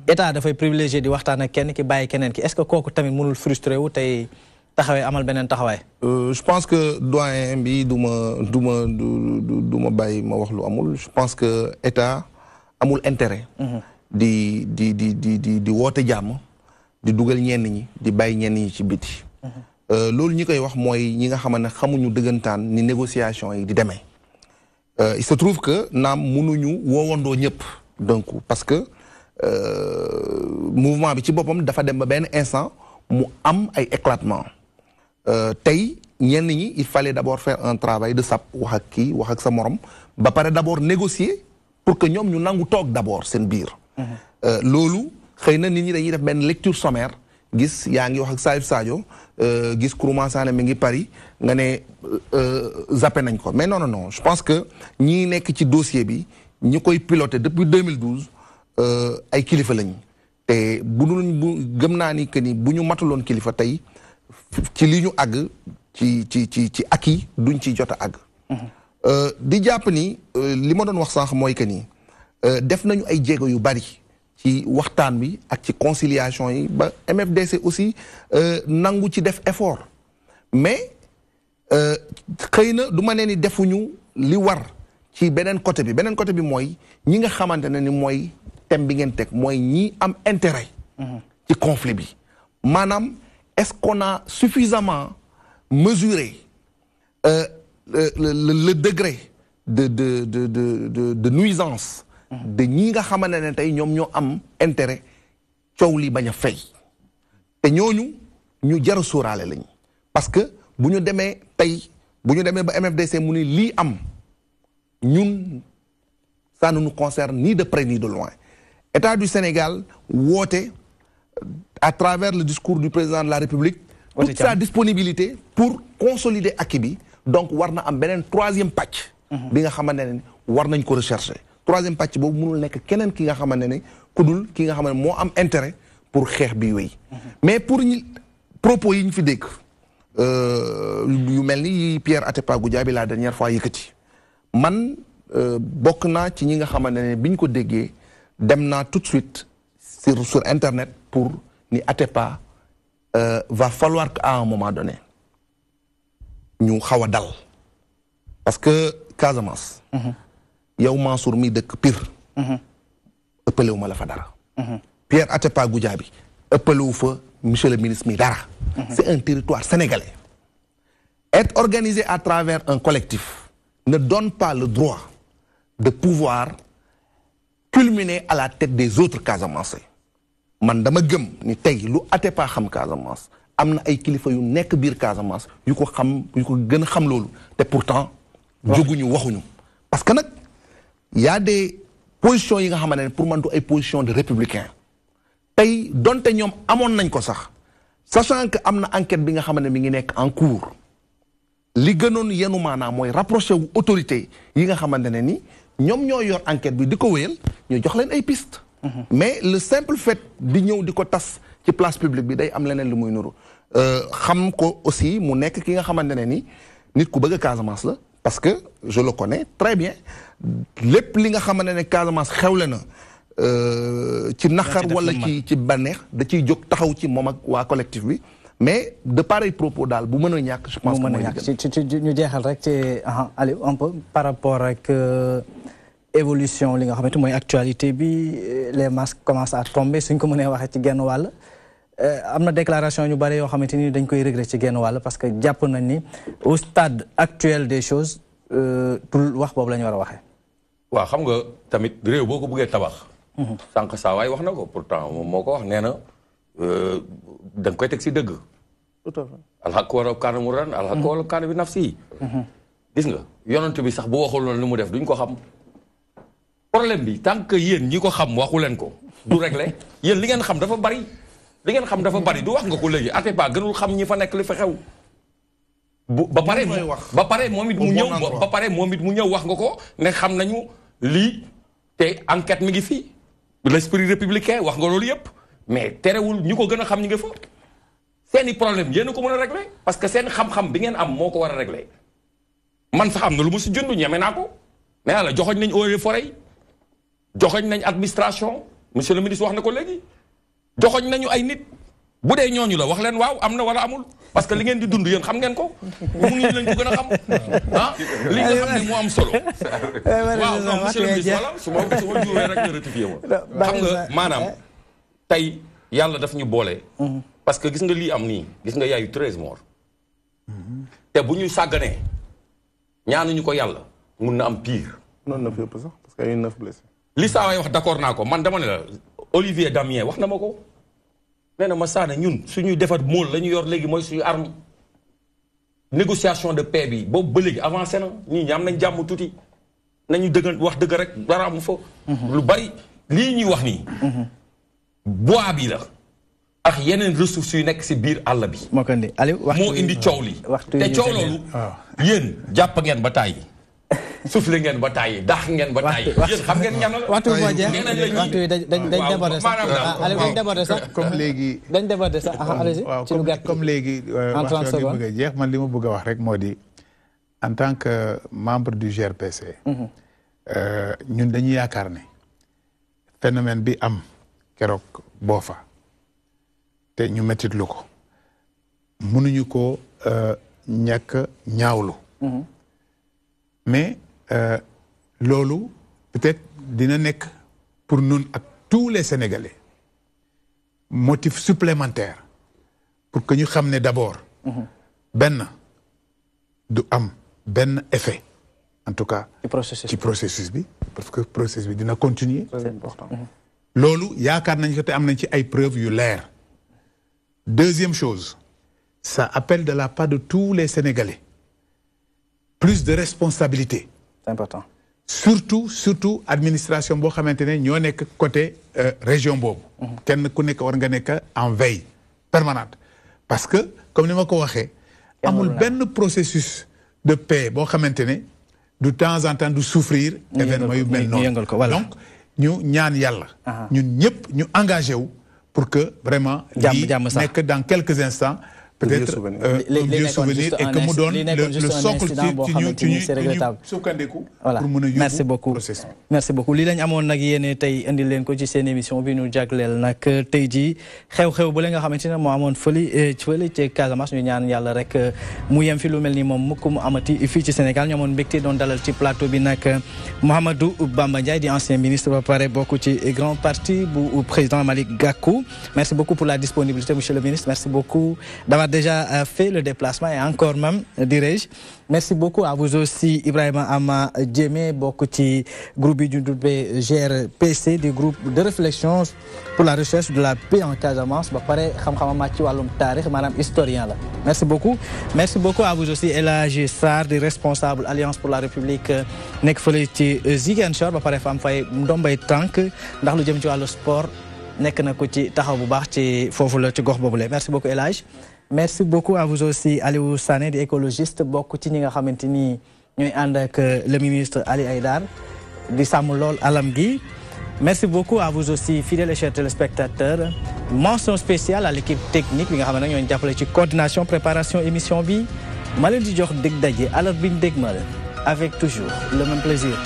état dafay privilégié di waxtaan ak kenn ki bàyyi keneen ki est-ce que kooku tamit mënul frustré wu tey taxawee amal beneen taxawaay. Je pense que doyen bi du ma bàyyi ma wax lu amul je pense que état amul intérêt di woote jàmm di dugal ñenn ñi di bàyyi ñenn ñi ci biti. loolu ñi koy wax mooy ñi nga xamante ne xamuñu dëggantaan ni négociation yi di demee. Il se trouve que naam mënuñu woowandoo ñëpp donc parce que mouvement bi ci boppam dafa dem ba benn instant mu am ay éclatement tey ñenn ñi il fallait d'abord faire un travail de sap wax ak kii wax ak sa morom ba pare d'abord négocier pour que ñoom ñu nangu toog d'abord seen biir. loolu xëy na nit ñi dañuy def benn lecture sommaire gis yaa ngi wax ak Salif Sadio gis Kourouma Sané mi ngi Paris nga ne zappé nañ ko mais non non non je pense que ñi nekk ci dossier bi ñi koy piloté depuis 2012 ay kilifa lañ te bu gëm naa ni que ni bu ñu matuloon kilifa tey ci li ñu àgg ci acquis duñ ci jot a àgg. di jàpp ni li ma doon wax sànq mooy que ni def nañu ay jéego yu bari ci waxtaan bi ak ci conciliation yi ba MFDC aussi nangu ci def effort mais xëy na du ma nee ni defuñu li war ci beneen côté bi mooy ñi nga xamante ne ni mooy thème bi ngeen teg mooy ñi am intérêt ci conflit bi maanaam est-ce qu'on a suffisamment mesuré le degré de nuisance de ñi nga xamante ne tey ñoom ñoo am intérêt coow li bañ a fay te ñooñu ñu jar a sóoraale lañ parce que bu ñu demee ba MFDC mu ni lii am ñun ça ne nous concerne ni de près ni de loin État du Sénégal woote à travers le discours du président de la République toute sa disponibilité pour consolider acquis bi donc war na am beneen troisième pàcc bi nga xamante ne war nañ ko rechercher troisième pàcc boobu mënul nekk keneen ki nga xamante ne ku dul ki nga xamante ne moo am intérêt pour xeex bi wéy mais pour ñi propos yi ñu fi dégg yu mel ni Pierre Atepa Goudiaby la dernière fois yëkkati man bokk naa ci ñi nga xamante ne bi ñu ko déggee dem naa tout de suite sur internet pour ni Atepa va falloir qu'à un moment donné ñu xaw a dal parce que Casamance yow Mansour mi dëkk Pire ëppalewu ma la fa dara Pierre Atepa Goudiaby ëppalewu fa monsieur le ministre mi dara c'est un territoire sénégalais être organisé à travers un collectif ne donne pas le droit de pouvoir culminer à la tête des autres Casamançais man dama gëm ni tey lu Atepa xam Casamance am na ay kilifa yu nekk biir Casamance yu ko gën a xam loolu te pourtant jóguñu waxuñu parce que nag y a des positions yi nga xamante ne pour man du ay positions de républicain tey donte ñoom amoon nañ ko sax sachant que am na enquête bi nga xamante ne mi ngi nekk en cours li gënoon yenu maanaam mooy rapproché wu autorité yi nga xamante ne ni ñoom ñoo yor enquête bi di ko wéyal ñu jox leen ay pistes mais le simple fait di ñëw di ko tas ci place publique bi day am leneen lu muy nuru xam ko aussi mu nekk ki nga xamante ne ni nit ku bëgg a Casamance la parce que je le connais très bien lépp li nga xamante ne Casamance xewle na ci naqar wala ci bànneex da ciy jóg taxaw ci moom ak waa collectif bi mais de pareils propos daal bu mën a ñàkk je pense que mooy ci ñu jeexal rek ci Aliou un peu par rapport ak évolution li nga xamante mooy actualité bi les masques commencent à tomber suñ ko mënee waxee ci genn wàll am na déclaration ñu bare yoo xamante ni dañ koy regretter ci genn wàll parce que jàpp nañ ni au stade actuel des choses tul wax boobu la ñu war a waxee. waaw xam nga tamit réew boo ko bëggee tabax. sànq saa waay wax na ko pourtant moom moo ko wax nee na da nga koy teg si dëgg. tout à fait. alxaq wala kaana mu ran alxaq wala kaana bi nafsi. gis nga yonent bi sax bu waxul loolu lu mu def duñ ko xam. problème bi tant que yéen ñi ko xam waxu leen ko. du réglé yéen li ngeen xam dafa bari. li ngeen xam dafa bari du wax nga ko léegi Atepa gënul xam ñi fa nekk li fa xew. ba pare moom it mu ñëw ba pare moom it mu ñëw wax nga ko ne xam nañu lii te enquête mi ngi fii l'esprit républicain wax nga loolu yëpp mais terewul ñu ko gën a xam ñi nga fa. seeni problème yéen a ko mën a régler parce que seen xam-xam bi ngeen am moo ko war a régler man sax am na lu mu si jund ñeme naa ko nee naa la joxoñ nañ eaux et forêts joxoñ nañ administration monsieur le ministre wax na ko léegi. joxoñ nañu ay nit bu dee ñooñu la wax leen waaw am na wala amul parce que li ngeen di dund yéen xam ngeen ko mu ngi leen ko gën a xam ah li nga xam ne moo am solo waaw non monsieur le ministre voilà su ma juumee rek nga rectifié ma xam nga maanaam tey yàlla daf ñu boole parce que gis nga lii am nii gis nga yaayu 13 morts te bu ñu sàgganee ñaanuñu ko yàlla mun na am pire non 9 yëpp sax parce que ay 9 blessés li saa waay wax d'accord naa ko man dama ne la Olivier Damien wax na ma ko nee na ma saana ñun suñuy defar mool la ñu yor léegi mooy suñu arme négociation de paix bi boobu ba léegi avancé na ñii ñi am nañ jàmm tuuti nañu dëgg wax dëgg rek dara amu fa lu bari lii ñuy wax nii bois bi la ak yeneen ressources yu nekk si biir àll bi moo indi coow li te coow loolu yéen jàpp ngeen ba tàyyi soufflé ngeen ba tàyyi dax ngeen ba tàyyi yéen xam ngeen ñan la waxtu boo jeex waxtu yi dañ débordé sax Aliou dañ débordé sax comme léegi dañ débordé sax allez-y ci lu gàtt comme léegi waxtu bi bëgg a jeex man li ma bëgg a wax rek moo di en tant que membre du GRPC ñun dañuy yaakaar ne phénomène bi am keroog boo fa te ñu mettitlu ko mënuñu ko ñàkk ñaawlu mais loolu peut-être dina nekk pour nous ak tous les Sénégalais motif supplémentaire pour que ñu xam ne d'abord benn du am benn effet en tout cas ci processus bi parce que processus bi dina continuer c'est important loolu yaakaar nañ ko te am nañ ci ay preuves yu leer deuxième chose ça appelle de la part de tous les Sénégalais plus de responsabilité. C'est important. Surtout administration boo xamante ne ñoo nekk côté région boobu. kenn ku nekk war nga nekk en veille permanente. parce que comme ni ma ko waxee. amul benn processus de paix boo xamante ne de temps en temps du souffrir. événement yu mel noonu donc ñu ñaan yàlla. ñun ñëpp ñu engagé wu pour que vraiment. lii nekk dans quelques instants. peut-être un vieux souvenir et que mu doon le socle ci ñu sukkandiku pour mën a yóbbu processus. merci beaucoup lii lañ amoon nag yéen tey indil leen ko ci seen émission bi ñu jagleel nag tey jii xew-xew bu la nga xamante ne moo amoon fële ci Casamance ñu ñaan yàlla rek mu yem fi lu mel ni moom mukk mu amati fii ci Sénégal ñu amoon mbégte doon dalal ci plateau bi nag Mouhamadou Bamba Ndiaye di ancien ministre ba pare bokk ci grand parti bu président Malick Gakou. Merci beaucoup pour la disponibilité monsieur le ministre, merci beaucoup d'avoir déjà fait le déplacement et encore même, dirais-je. Merci beaucoup à vous aussi, Ibrahima Ama Djemé, beaucoup de groupe du GRPC, du groupe de réflexion pour la recherche de la paix en Casamance. Historien là. Merci beaucoup. Merci beaucoup à vous aussi, Elhadji Sarr, des responsables Alliance pour la République, nek fele ci Ziguinchor, ba paré fam fay ndombay tank ndax lu jëm ci walu sport nek na ko ci taxaw bu baax ci fofu la ci gox bobu. Merci beaucoup Elhadji. Merci beaucoup à vous aussi, Aliou Sané, des écologistes, beaucoup de gens qui ont avec le ministre Ali Haïdar, du Samoulol Alamgui. Merci beaucoup à vous aussi, fidèles et chers téléspectateurs. Mention spéciale à l'équipe technique, qui a une coordination, préparation, émission bi. Maladi Dior Degdaye, alors bin Degmal, avec toujours le même plaisir.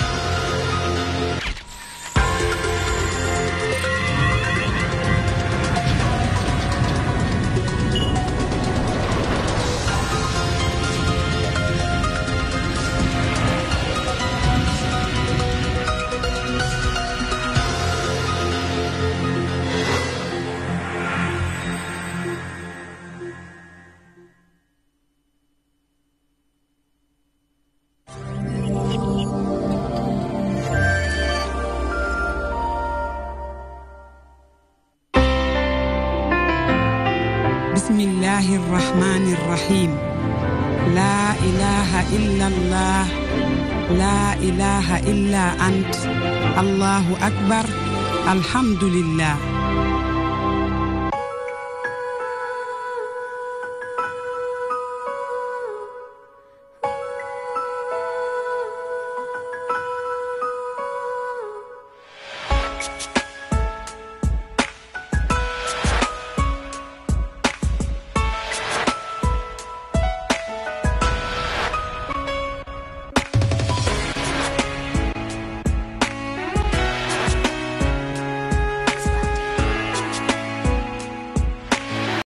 بسم الله الرحمن الرحيم لا إله إلا الله لا إله إلا أنت الله أكبر الحمد لله